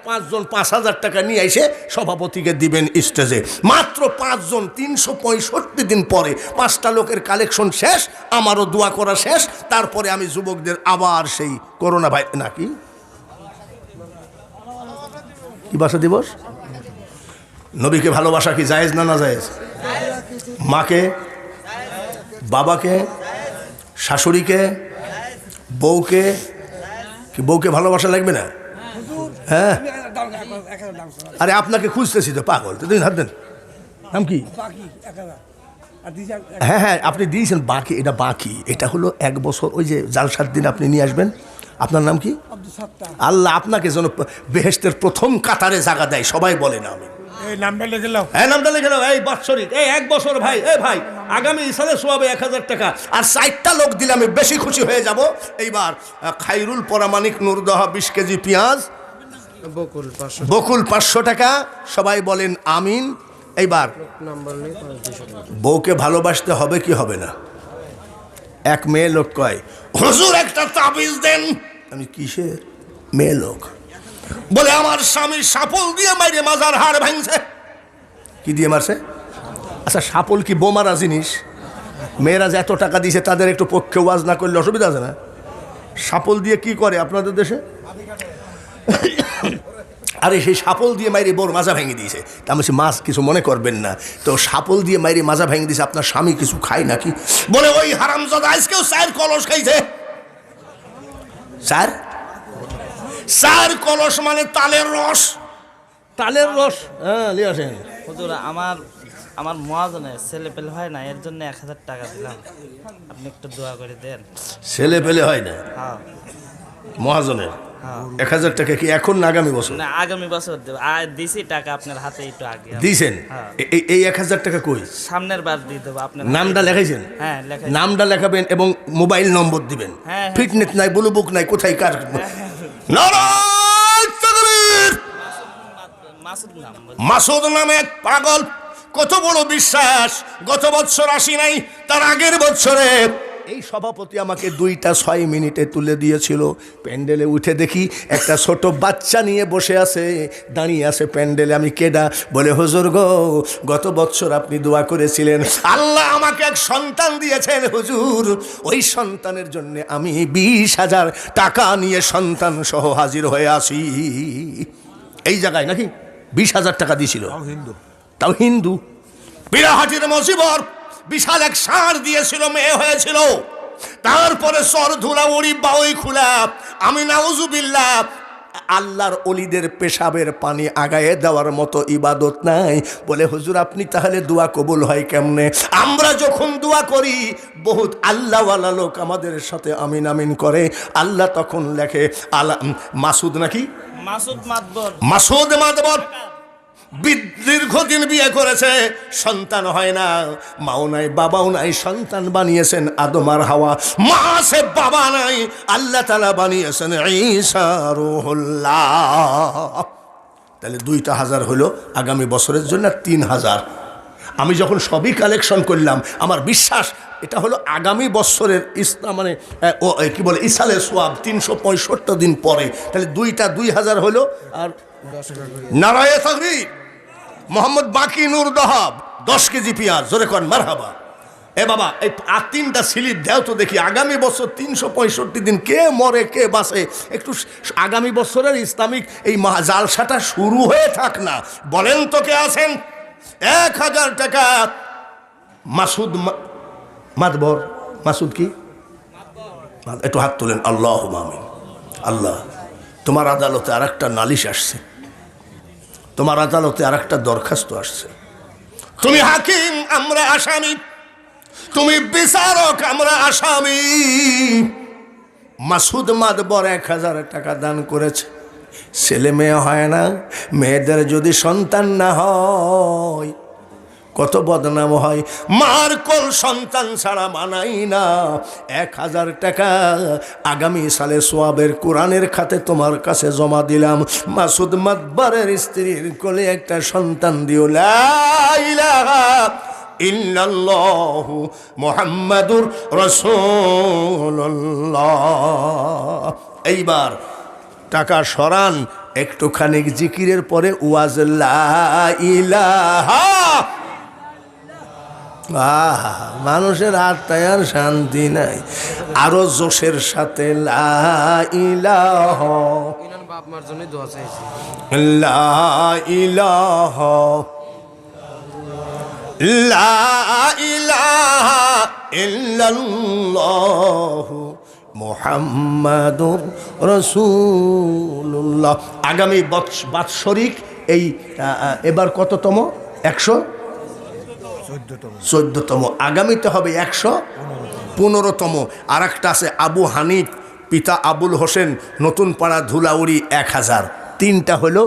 5 জন 5000 টাকা নিয়ে এসে সভাপতিকে দিবেন স্টেজে। মাত্র 5 জন, 365 দিন পরে 5টা লোকের কালেকশন শেষ, আমারও দোয়া করা শেষ। তারপরে আমি যুবকদের আবার সেই করোনা ভাই নাকি কি ভাষা দিবস, নবীকে ভালোবাসা কি জায়েজ না না জায়েজ? মাকে, বাবাকে, শাশুড়িকে, বউকে, কি বউকে ভালোবাসা লাগবে না? হ্যাঁ, আরে আপনাকে খুঁজতেছি তো, পাগল তো। দিন হাত দেন। নাম কি? হ্যাঁ হ্যাঁ, আপনি দিয়েছেন বাকি, এটা বাকি, এটা হলো 1 বছর। ওই যে জালসার দিন আপনি নিয়ে আসবেন। আপনার নাম কি? আল্লাহ আপনাকে যেন বেহেশতের প্রথম কাতারে জায়গা দেয়, সবাই বলে না আমি। এই নামটা লিখে নাও। হ্যাঁ, নামটা লিখে নাও। এই বাৎসরিক, এই 1 বছর ভাই, এই ভাই আগামী ইসালে সোয়াবে 1000 টাকা, আর 4টা লোক দিলে আমি বেশি খুশি হয়ে যাব। এইবার খাইরুল পরামানিক নূরদহ 20 কেজি পেঁয়াজ, বকুল 500 টাকা, সবাই বলেন আমিন। এইবার নাম্বার নেই, 200 টাকা। বউকে ভালোবাসতে হবে কি হবে না? এক মেয়ে লোক কয়, হুজুর একটা তাবিজ দেন। আমি কিসের? মেয়ে লোক বলে আমার স্বামী সাপল দিয়ে মাইরে মাজার হাড় ভাঙছে। কি দিয়ে মারছে? আচ্ছা, সাপল কি বোমারা জিনিস? মেয়েরা যে এত টাকা দিয়েছে তাদের একটু পক্ষে ওয়াজ না করলে অসুবিধা আছে না? সাপল দিয়ে কি করে আপনাদের দেশে? আরে সেই সাপল দিয়ে মাইরে বোর মাজা ভেঙে দিয়েছে। তা আমি বলছি, মাছ কিছু মনে করবেন না তো, সাপল দিয়ে মাইরে মাজা ভেঙে দিয়েছে, আপনার স্বামী কিছু খায় নাকি? বলে ওই হারামজাদা আজকেও 4 কলস খাইছে। 4 কলস মানে তালের রস। তালের রস, হ্যাঁ নিয়ে আসেন। হুজুর আমার মহাজনের ছেলে পেলে হয় না, এর জন্য 1000 টাকা দিলাম, আপনি একটু দোয়া করে দেন। ছেলে পেলে হয় না হ্যাঁ মহাজনের? হ্যাঁ, 1000 টাকা কি এখন না আগামী বছর? না আগামী বছর দেব। দিছি টাকা আপনার হাতে একটু আগে দিয়েছেন? হ্যাঁ। এই 1000 টাকা কই? সামনের বার দিয়ে দেবো আপনার। নামটা লেখাইছেন? হ্যাঁ লেখা। নামটা লেখাবেন এবং মোবাইল নম্বর দিবেন। হ্যাঁ। ফিটনেস নাই, ব্লু বুক নাই, কোথায় কার? নারায়ণ তাকবীর। মাসুদ নাম। মাসুদ নামে এক পাগল, কত বড় বিশ্বাস, গত বছর আসি নাই, তার আগের বছরে এই সভাপতি আমাকে 2টা 6 মিনিটে তুলে দিয়েছিল। প্যান্ডেলে উঠে দেখি একটা ছোট বাচ্চা নিয়ে বসে আছে, দাঁড়িয়ে আছে প্যান্ডেলে। আমি কেডা? বলে হুজুর গো, গত বছর আপনি দোয়া করেছিলেন, আল্লাহ আমাকে এক সন্তান দিয়েছেন হুজুর, ওই সন্তানের জন্য আমি 20,000 টাকা নিয়ে সন্তান সহ হাজির হয়ে আসি। এই জায়গায় নাকি 20,000 টাকা দিয়েছিল, তাও হিন্দু। বিরাহাটির মসজিবর বিশাল এক ষাঁড় দিয়েছিল, মেয়ে হয়েছিল। তারপরে সর ধুলাউড়ি বাউই খুলা, আমি নাউজুবিল্লাহ। আল্লাহর অলিদের পেশাবের পানি আগায়ে দেওয়ার মতো ইবাদত নাই। বলে হুজুর আপনি তাহলে দোয়া কবুল হয় কেমনে? আমরা যখন দোয়া করি বহুত আল্লাহওয়ালা লোক আমাদের সাথে আমিন আমিন করে, আল্লাহ তখন লেখে আল্লাহ। মাসুদ নাকি? মাসুদ মাদবর দীর্ঘদিন বিয়ে করেছে, সন্তান হয় না, মাও নাই বাবাও নাই, সন্তান বানিয়েছেন আদম আর হাওয়া। মা আছে বাবা নাই, আল্লাহ তাআলা বানিয়েছেন ঈসা রূহুল্লাহ। তাহলে 2টা 1000 হলো আগামী বছরের জন্য 3000। আমি যখন সবই কালেকশন করলাম, আমার বিশ্বাস এটা হলো আগামী বছরের ইসলাম মানে কি বলে ইসালে সোয়াব 365 দিন পরে। তাহলে 2টা 2000 হলো। আর নারায়ে তাকবীর। মোহাম্মদ বাকি নূরদহ 10 কেজি পেঁয়াজ, জোরে কন মারহাবা। এ বাবা, এই 3টা স্লিপ দেও তো দেখি, আগামী বছর 365 দিন কে মরে কে বাঁচে। একটু আগামী বছরের ইসলামিক এই জালসাটা শুরু হয়ে থাক না। বলেন তো কে আছেন? 1000 টাকা মাসুদ মাদবর। মাসুদ কি? একটু হাত তোলেন। আল্লাহুম্মা আমিন। আল্লাহ, তোমার আদালতে আর একটা নালিশ আসছে, তোমার আদালতে আর একটা দরখাস্ত আসছে। তুমি হাকিম, আমরা আসামি। তুমি বিচারক, আমরা আসামি। মাসুদ মাদবর 1000 টাকা দান করেছে। ছেলে মেয়ে হয় না, মেয়েদের যদি সন্তান না হয় কত বদনাম হয়। মার কোল সন্তান ছাড়া মানাই না। 1000 টাকা আগামী সালে সোয়াবের কোরআনের খাতে তোমার কাছে জমা দিলাম। মাসুদ মাতবারের স্ত্রীর কোলে একটা সন্তান দিও। লা ইলাহা ইল্লাল্লাহু মুহাম্মাদুর রাসূলুল্লাহ। এইবার টাকা সরান, একটুখানি জিকিরের পরে ওয়াজ লা ইলাহা। মানুষের আত্মায় আর শান্তি নাই। আরো জোশের সাথে লা ইলাহা। ইনার বাপ মার জন্য দোয়া চাইছি। লা ইলাহা লা ইলাহা ইল্লাল্লাহু মুহাম্মাদুর রাসূলুল্লাহ। আগামী বাৎসরিক এই এবার কততম? 114তম। আগামীতে হবে 115তম। আর একটা আছে আবু হানিফ, পিতা আবুল হোসেন, নতুন পাড়া ধুলাউড়ি 1000। 3টা হলো।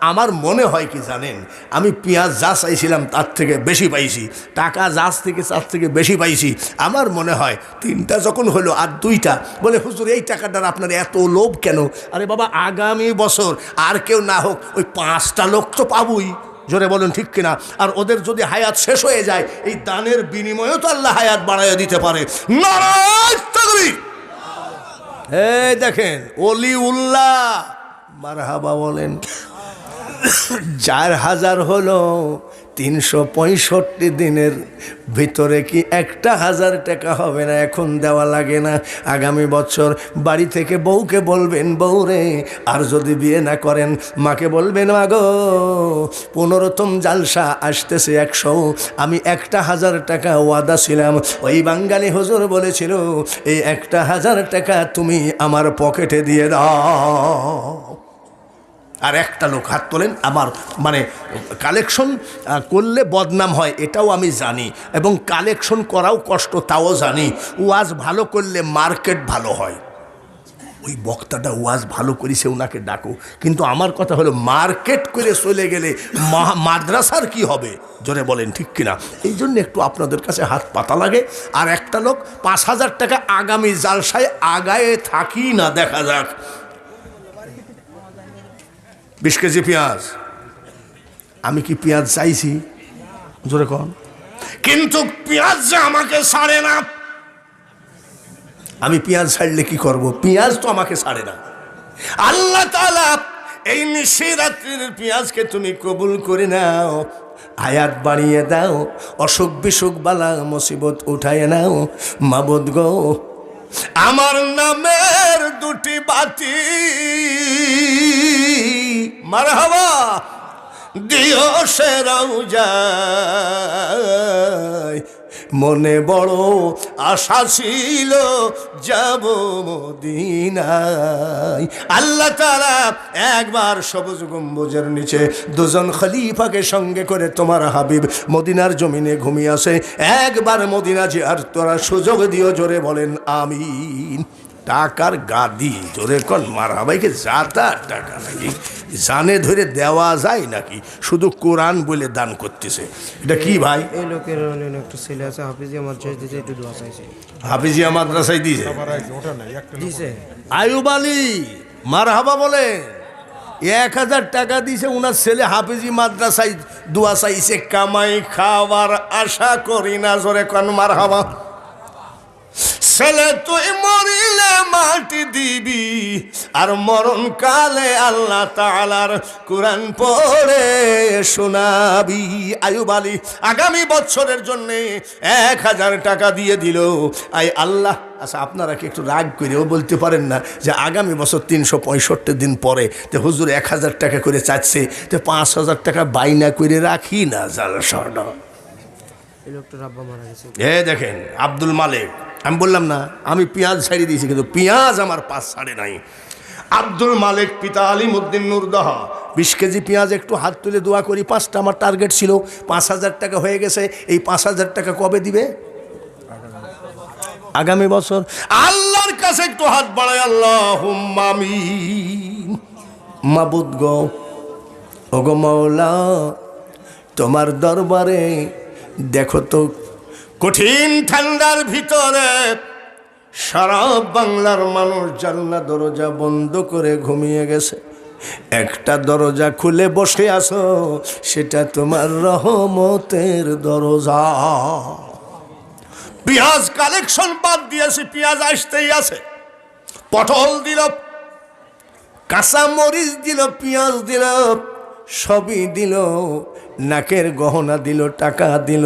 আমার মনে হয় কি জানেন, আমি পেঁয়াজ যা চাইছিলাম তার থেকে বেশি পাইছি, টাকা যাচ থেকে তার থেকে বেশি পাইছি। আমার মনে হয় 3টা যখন হলো, আর 2টা বলে হুজুর এই টাকাটার আপনার এত লোভ কেন? আরে বাবা, আগামী বছর আর কেউ না হোক ওই 5টা লোক তো পাবই। জোরে বলুন ঠিক কিনা? আর ওদের যদি হায়াত শেষ হয়ে যায়, এই দানের বিনিময়েও তো আল্লাহ হায়াত বাড়াইয়া দিতে পারে। নারায়ে তাকবীর। এই দেখেন ওলিউল্লাহ, মারহাবা বলেন। 4000 হলো 365 দিনের ভিতরে কি 1000 টাকা হবে না? এখন দেওয়া লাগে না। আগামী বছর বাড়ি থেকে বউকে বলবেন, বউ রে আর যদি বিয়ে না করেন, মাকে বলবেন মা গো 15তম জালসা আসতেছে 100, আমি 1000 টাকা ওয়াদা ছিলাম। ওই বাঙালি হুজুর বলেছিল এই 1000 টাকা তুমি আমার পকেটে দিয়ে দাও। আর একটা লোক হাত তোলেন। আমার মানে কালেকশন করলে বদনাম হয় এটাও আমি জানি, এবং কালেকশন করাও কষ্ট তাও জানি। ওয়াজ ভালো করলে মার্কেট ভালো হয়। ওই বক্তাটা ওয়াজ ভালো করেছে, ওনাকে ডাকো। কিন্তু আমার কথা হলো মার্কেট করে চলে গেলে মাদ্রাসার কি হবে? জোরে বলেন ঠিক কিনা? এই জন্য একটু আপনাদের কাছে হাত পাতা লাগে। আর একটা লোক 5000 টাকা আগামী জালসায় আগায়ে থাকি না, দেখা যাক। 20 কেজি পেঁয়াজ। আমি কি পেঁয়াজ চাইছি? জোরে কন। কিন্তু পেঁয়াজ যে আমাকে ছাড়ে না। আমি পেঁয়াজ ছাড়লে কি করব? পেঁয়াজ তো আমাকে ছাড়ে না। আল্লাহ তাআলা এই নিশিরাত্রির পেঁয়াজকে তুমি কবুল করে নাও, হায়াত বাড়িয়ে দাও, অসুখ বিসুখ বালা মুসিবত উঠায় নাও। মাবুদ গো, আমার নামের 2টি বাতি মারহাবা দিও সে রওজায়। মনে বড় আশা ছিল যাব মদিনায়। আল্লাহ তাআলা একবার সবুজ গম্বুজের নিচে 2 জন খলিফাকে সঙ্গে করে তোমার হাবিব মদিনার জমিনে ঘুমিয়ে আসে। একবার মদিনা জিয়ার তোরা সুযোগ দিও। জোরে বলেন আমিন। টাকার গাদি, জোরে কন মারহাবাইকে। যাতা টাকা নাকি জানে ধরে দেওয়া যায় নাকি? শুধু কোরআন বলে দান করতেছে। এটা কি ভাই? এই লোকের একটা ছেলে আছে, হাফিজিয়া মাদ্রাসায় দিতে একটু দোয়া চাইছে। হাফিজিয়া মাদ্রাসায় দিয়েছে। দিছে আয়ুব আলী মারহাবা বলে 1000 টাকা দিয়েছে। উনার ছেলে হাফিজি মাদ্রাসায় দোয়া চাইছে। কামাই খাওয়ার আশা করি না। জোরে কন মারহাবা। ছেলে তুই মরিলে মাটি দিবি, আর মরণ কালে আল্লাহ তাআলার কোরআন পড়ে শোনাবি। আয়ুব আলী আগামী বছরের জন্য 1000 টাকা দিয়ে দিল। আই আল্লাহ। আচ্ছা, আপনারা কি একটু রাগ করেও বলতে পারেন না যে আগামী বছর 365 দিন পরে তো হুজুর 1000 টাকা করে চাচ্ছে, তো 5000 টাকা বাইনা করে রাখি না জালসাটা। এই লোকটার আব্বা মারা গেছে। দেখেন আব্দুল মালিক, আমি বললাম না আমি পেঁয়াজ ছাড়িয়ে দিয়েছি, কিন্তু পেঁয়াজ আমার পাশ ছাড়ে নাই। আব্দুল মালিক পিতা আলিমউদ্দিন নুরদহা 20 কেজি পেঁয়াজ। একটু হাত তুলে দোয়া করি। 5টা আমার টার্গেট ছিল, 5000 টাকা হয়ে গেছে। এই 5000 টাকা কবে দিবে? আগামী বছর। আল্লাহর কাছে একটু হাত বাড়ায় আল্লাহুম্মা আমিন। মাবুদ গো, ওগো মাওলা, তোমার দরবারে দেখো তো কঠিন ঠান্ডার ভিতরে সারা বাংলার মানুষ জানলা দরজা বন্ধ করে ঘুমিয়ে গেছে, একটা দরজা খুলে বসে আছো, সেটা তোমার রহমতের দরজা। পেঁয়াজ কালেকশন বাদ দিয়েছে, পেঁয়াজ আসতেই আছে, পটল দিল, কাঁচা মরিচ দিল, পেঁয়াজ দিল, সবই দিল, নাকের গহনা দিল, টাকা দিল।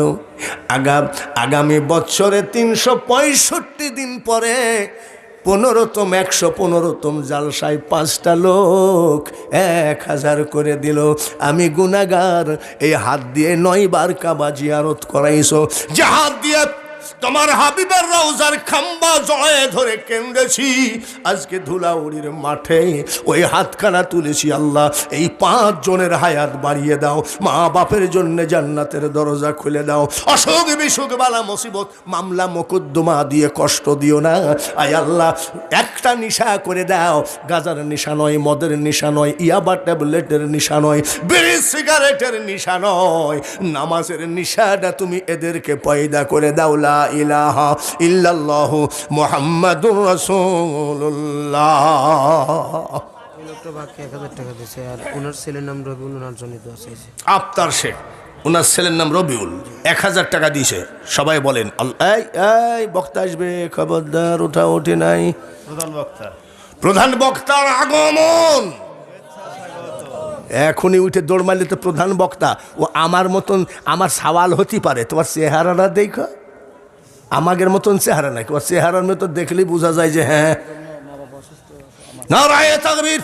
আগামী বছরে 365 দিন পরে 15তম 115তম জালসায় 5টা লোক 1000 করে দিল। আমি গুনাহগার, এই হাত দিয়ে 9 বার কাবা জিয়ারত করাইছো, যে হাত দিয়ে তোমার হাবিবের রওজার খাম্বা জয়ে ধরে কেন্দেছি, আজকে ধুলাউড়ির মাঠে ওই হাতখানা তুলেছি। আল্লাহ, এই 5 জনের হায়াত বাড়িয়ে দাও, মা বাপের জন্য জান্নাতের দরজা খুলে দাও, অসুখ বিসুখ বালা মুসিবত মামলা মোকদ্দমা দিয়ে কষ্ট দিও না। আয় আল্লাহ, একটা নিশা করে দাও, গাজার নিশা নয়, মদের নিশা নয়, ইয়াবা ট্যাবলেটের নিশা নয়, বিড়ি সিগারেটের নিশা নয়, নামাজের নিশাটা তুমি এদেরকে পয়দা করে দাও। লা ইলাহা ইল্লাল্লাহু মুহাম্মাদুর রাসূলুল্লাহ। ওই লোকটা বাকি 1000 টাকা দিয়েছে, আর ওনার ছেলের নাম রবিউল, ওনার জন্য দোয়া চাইছে। আফতার শেখ, ওনার ছেলের নাম রবিউল, 1000 টাকা দিয়েছে। সবাই বলেন এই এই বক্তা আসবে, খবরদার ওঠা ওঠে নাই। প্রধান বক্তার আগমন, এখনই উঠে দৌড় মারলে তো প্রধান বক্তা। ও আমার মতন, আমার সওয়াল হতে পারে, তোমার চেহারাটা দেখো, আমাদের মতন চেহারা নাই, তোমার চেহারার মতো দেখলেই বোঝা যায় যে হ্যাঁ। নারায়ে তাকবীর।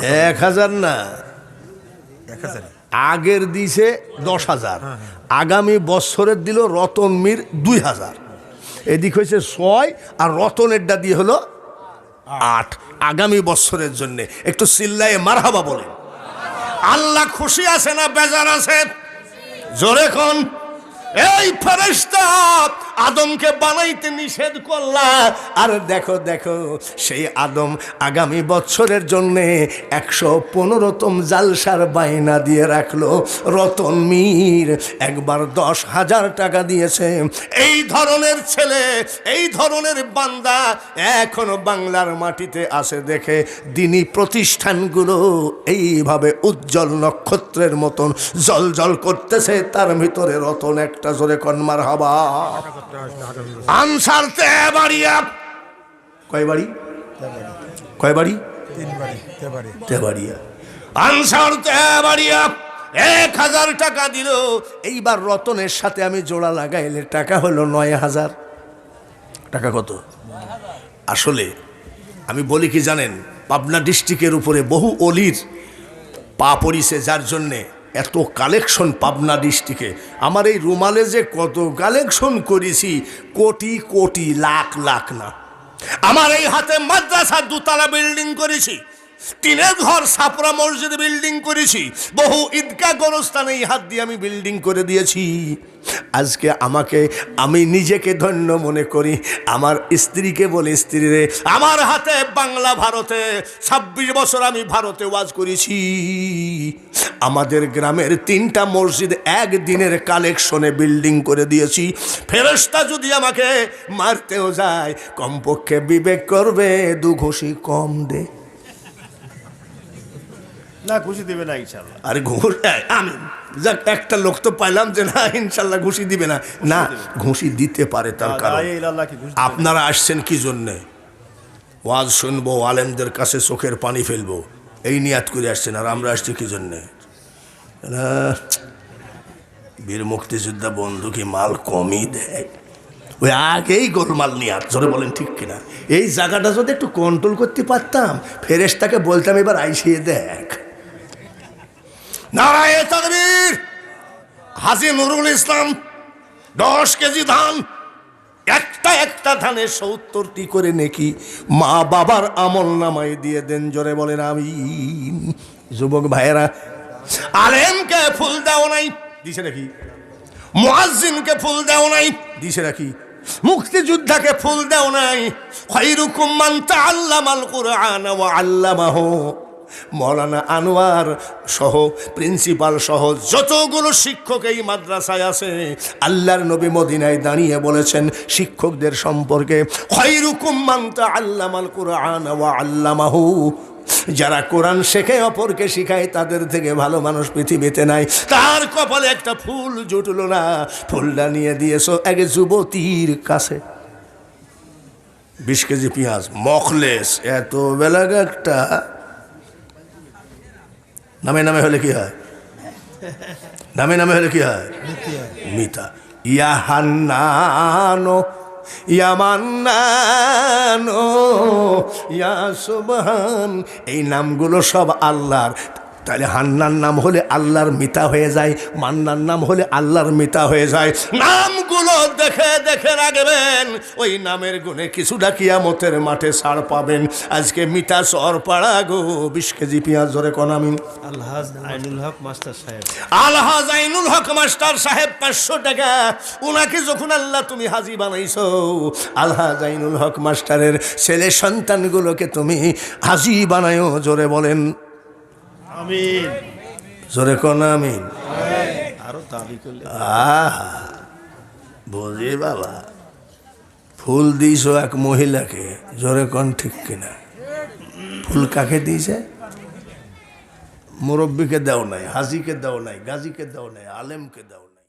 হ্যাঁ, 1000 না, আগের দিছে 10,000, আগামী বছরের দিল রতন মীর 2000, এদিক হয়েছে 6, আর রতনেরটা দিয়ে হলো 8, আগামী বছরের জন্য। একটু চিল্লায়ে মারহাবা বলেন। আল্লাহ খুশি আছে না বেজার আছে? জোরে কোন। এই ফেরেশতা আদমকে বানাইতে নিষেধ করলা, আর দেখো দেখো সেই আদম আগামী বছরের জন্যে 115তম জালসার বায়না দিয়ে রাখলো। রতন মীর একবার 10,000 টাকা দিয়েছে। এই ধরনের ছেলে, এই ধরনের বান্দা এখনো বাংলার মাটিতে আছে দেখে দিনী প্রতিষ্ঠানগুলো এইভাবে উজ্জ্বল নক্ষত্রের মতন জলজল করতেছে, তার ভিতরে রতন একটা। জোরে কোন মারহাবা। আনসার তেবাড়িয়া, কয় বাড়ি? কয় বাড়ি? 3 বাড়ি, তেবাড়িয়া। আনসার তেবাড়িয়া 1000 টাকা দিল। এইবার রতনের সাথে আমি জোড়া লাগাইলে টাকা হলো 9000 টাকা। কত? আসলে আমি বলি কি জানেন, পাবনা ডিস্ট্রিক্টের উপরে বহু অলির পা পড়িছে, যার জন্যে এত কালেকশন পাবনা ডিস্ট্রিক্টে। আমার এই রুমালে যে কত কালেকশন করেছি, কোটি কোটি, লাখ লাখ না। আমার এই হাতে মাদ্রাসা 2 তলা বিল্ডিং করেছি, 3 ঘর ছাপরা মসজিদ বিল্ডিং করেছি, বহু ঈদগাহ গোরস্থানে এই হাত দিয়ে আমি বিল্ডিং করে দিয়েছি। আজকে আমি নিজেকে ধন্য মনে করি। আমার স্ত্রীকে বলে, স্ত্রী রে, আমার হাতে বাংলা ভারতে 26 বছর আমি ভারতে ওয়াজ করেছি। আমাদের গ্রামের 3টা মসজিদ একদিনের কালেকশনে বিল্ডিং করে দিয়েছি। ফেরেশতা যদি আমাকে মারতেও যায়, কমপক্ষে বিবেক করবে 2 ঘুষি কম দে। না খুশি দিবে না ইনশাআল্লাহ। আরে ঘুষ, আমি যাক একটা লোক তো পাইলাম যে না ইনশাল্লাহ ঘুষি দিবে না। না, ঘুষি দিতে পারে, তার কারণ আপনারা আসছেন কি জন্যে? ওয়াজ শুনবো, আলেমদের কাছে চোখের পানি ফেলবো, এই নিয়াত করে আসছেন। আর আমরা আসছি কি জন্যে? বীর মুক্তিযোদ্ধা বন্ধু কি মাল কমই দেয়, ওই আগেই গোলমাল নিয়াত। জোরে বলেন ঠিক কিনা? এই জায়গাটা যদি একটু কন্ট্রোল করতে পারতাম, ফেরেশতাকে বলতাম এবার আইসিয়ে দেখ। নারায়ে তাকবীর। হাজী নুরুল ইসলাম 10 কেজি ধান, একটা ধানে 70টি করে নেকি মা বাবার আমল নামায় দিয়ে দেন। জোরে বলেন আমিন। যুবক ভাইয়েরা, আলেমকে ফুল দাও নাই, দিছে নাকি? মুয়াজ্জিনকে ফুল দাও নাই, দিছে নাকি? মুক্তিযোদ্ধাকে ফুল দাও নাই। খায়রুকুম মান তাআল্লামাল কুরআন ওয়া আল্লামাহু। মৌলানা আনোয়ার সহ প্রিন্সিপাল সহ যতগুলো শিক্ষক এই মাদ্রাসায় আছে, আল্লাহর নবী মদিনায় দাঁড়িয়ে বলেছেন শিক্ষকদের সম্পর্কে, খায়রুকুম মান তাআল্লামাল কুরআন ওয়া আল্লামাহু, যারা কোরআন শেখে অপরকে শিখায় তাদের থেকে ভালো মানুষ পৃথিবীতে নাই। তার কপালে একটা ফুল জুটলো না, ফুলটা নিয়ে দিয়েছো এক যুবতীর কাছে। 20 কেজি পেঁয়াজ মখলেস, এত বেলাগ একটা নামে নামে হলে কি হয়? নামে নামে হলে কি হয়? মিতা। ইয়া হান্নানো, ইয়া মান্নানো, ইয়া সুবহান, এই নামগুলো সব আল্লাহর। তাহলে হান্নার নাম হলে আল্লাহর মিতা হয়ে যায়, মান্নার নাম হলে আল্লাহর মিতা হয়ে যায়। নামগুলো দেখে দেখে রাখবেন, ওই নামের গুণে কিছুটা কিয়ামতের মাঠে ছাড় পাবেন। আজকে মিতা সর পাড়া গো, 20 কেজি পেঁয়াজ ধরে কনামিন। আলহাজ আইনুল হক মাস্টার সাহেব, আলহাজ আইনুল হক মাস্টার সাহেব 500 টাকা। উনাকে যখন আল্লাহ তুমি হাজি বানাইছো, আলহাজ আইনুল হক মাস্টারের ছেলে সন্তানগুলোকে তুমি হাজি বানায়ো। জোরে বলেন আমিন। জোরে কোন আমিন। আরো দাবি করলে আহা বুঝি বাবা, ফুল দিয়েছো এক মহিলাকে, জোরে কোন ঠিক কিনা? ফুল কাকে দিয়েছে? মুরব্বীকে দাও নাই, হাজিকে দাও নাই, গাজীকে দাও নাই, আলেমকে দাও নাই।